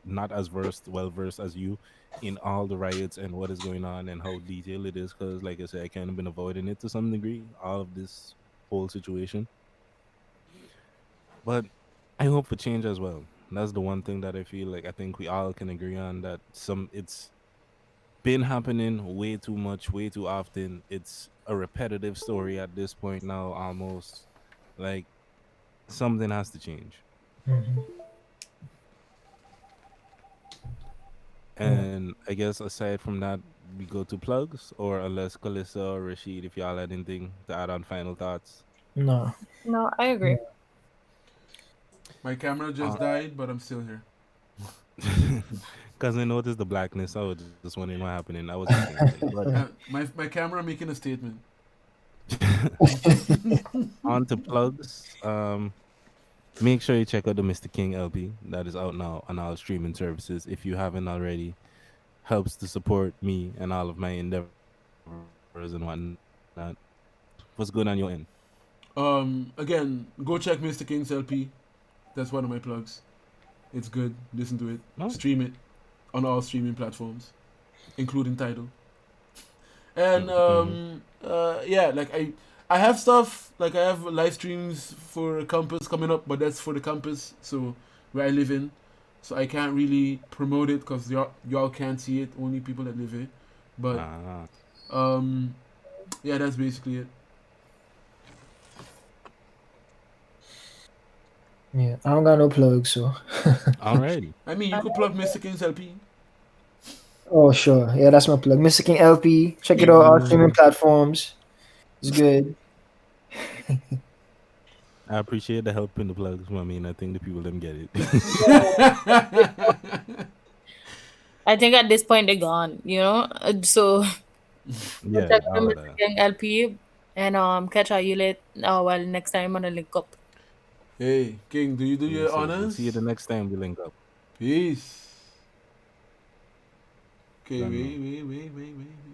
not as well versed as you in all the riots and what is going on and how detailed it is. Because, like I said, I kind of been avoiding it to some degree, all of this whole situation. But I hope for change as well. That's the one thing that I feel like I think we all can agree on, that it's been happening way too much, way too often. It's a repetitive story at this point now, almost. Like, something has to change. Mhm. Yeah. And I guess aside from that, we go to plugs, or unless Kalissa or Rashid, if y'all had anything to add on final thoughts. No. no, I agree. My camera just Uh, died, but I'm still here. Because I noticed the blackness. I was just wondering what happened, and I wasn't saying anything. But My camera making a statement. on to plugs. Make sure you check out the Mistuh King LP that is out now on all streaming services. If you haven't already, helps to support me and all of my endeavors and whatnot. What's good on your end? Again, go check Mr. King's LP. That's one of my plugs. It's good. Listen to it. No? Stream it on all streaming platforms, including Tidal. And Mm-hmm. yeah, like I have stuff like I have live streams for campus coming up, but that's for the campus, so where I live in, so I can't really promote it because y'all can't see it. Only people that live here. But Ah, um, yeah, that's basically it. Yeah. I don't got no plugs, so. alrighty. I mean, you could plug Mr. King's LP. Oh, sure. Yeah, that's my plug. Mr. King LP. Check it out all streaming Ooh, platforms. It's good. I appreciate the help in the plugs. I mean, I think the people them get it. I think at this point they're gone, you know? So Yeah, check out all of Mr. that. King LP And catch you late. Well, next time on the link up. Hey, King, do you do your Yes, yes. We'll honors? see you the next time we link up. Peace. Okay, Done, wait, man. wait, wait, wait, wait, wait.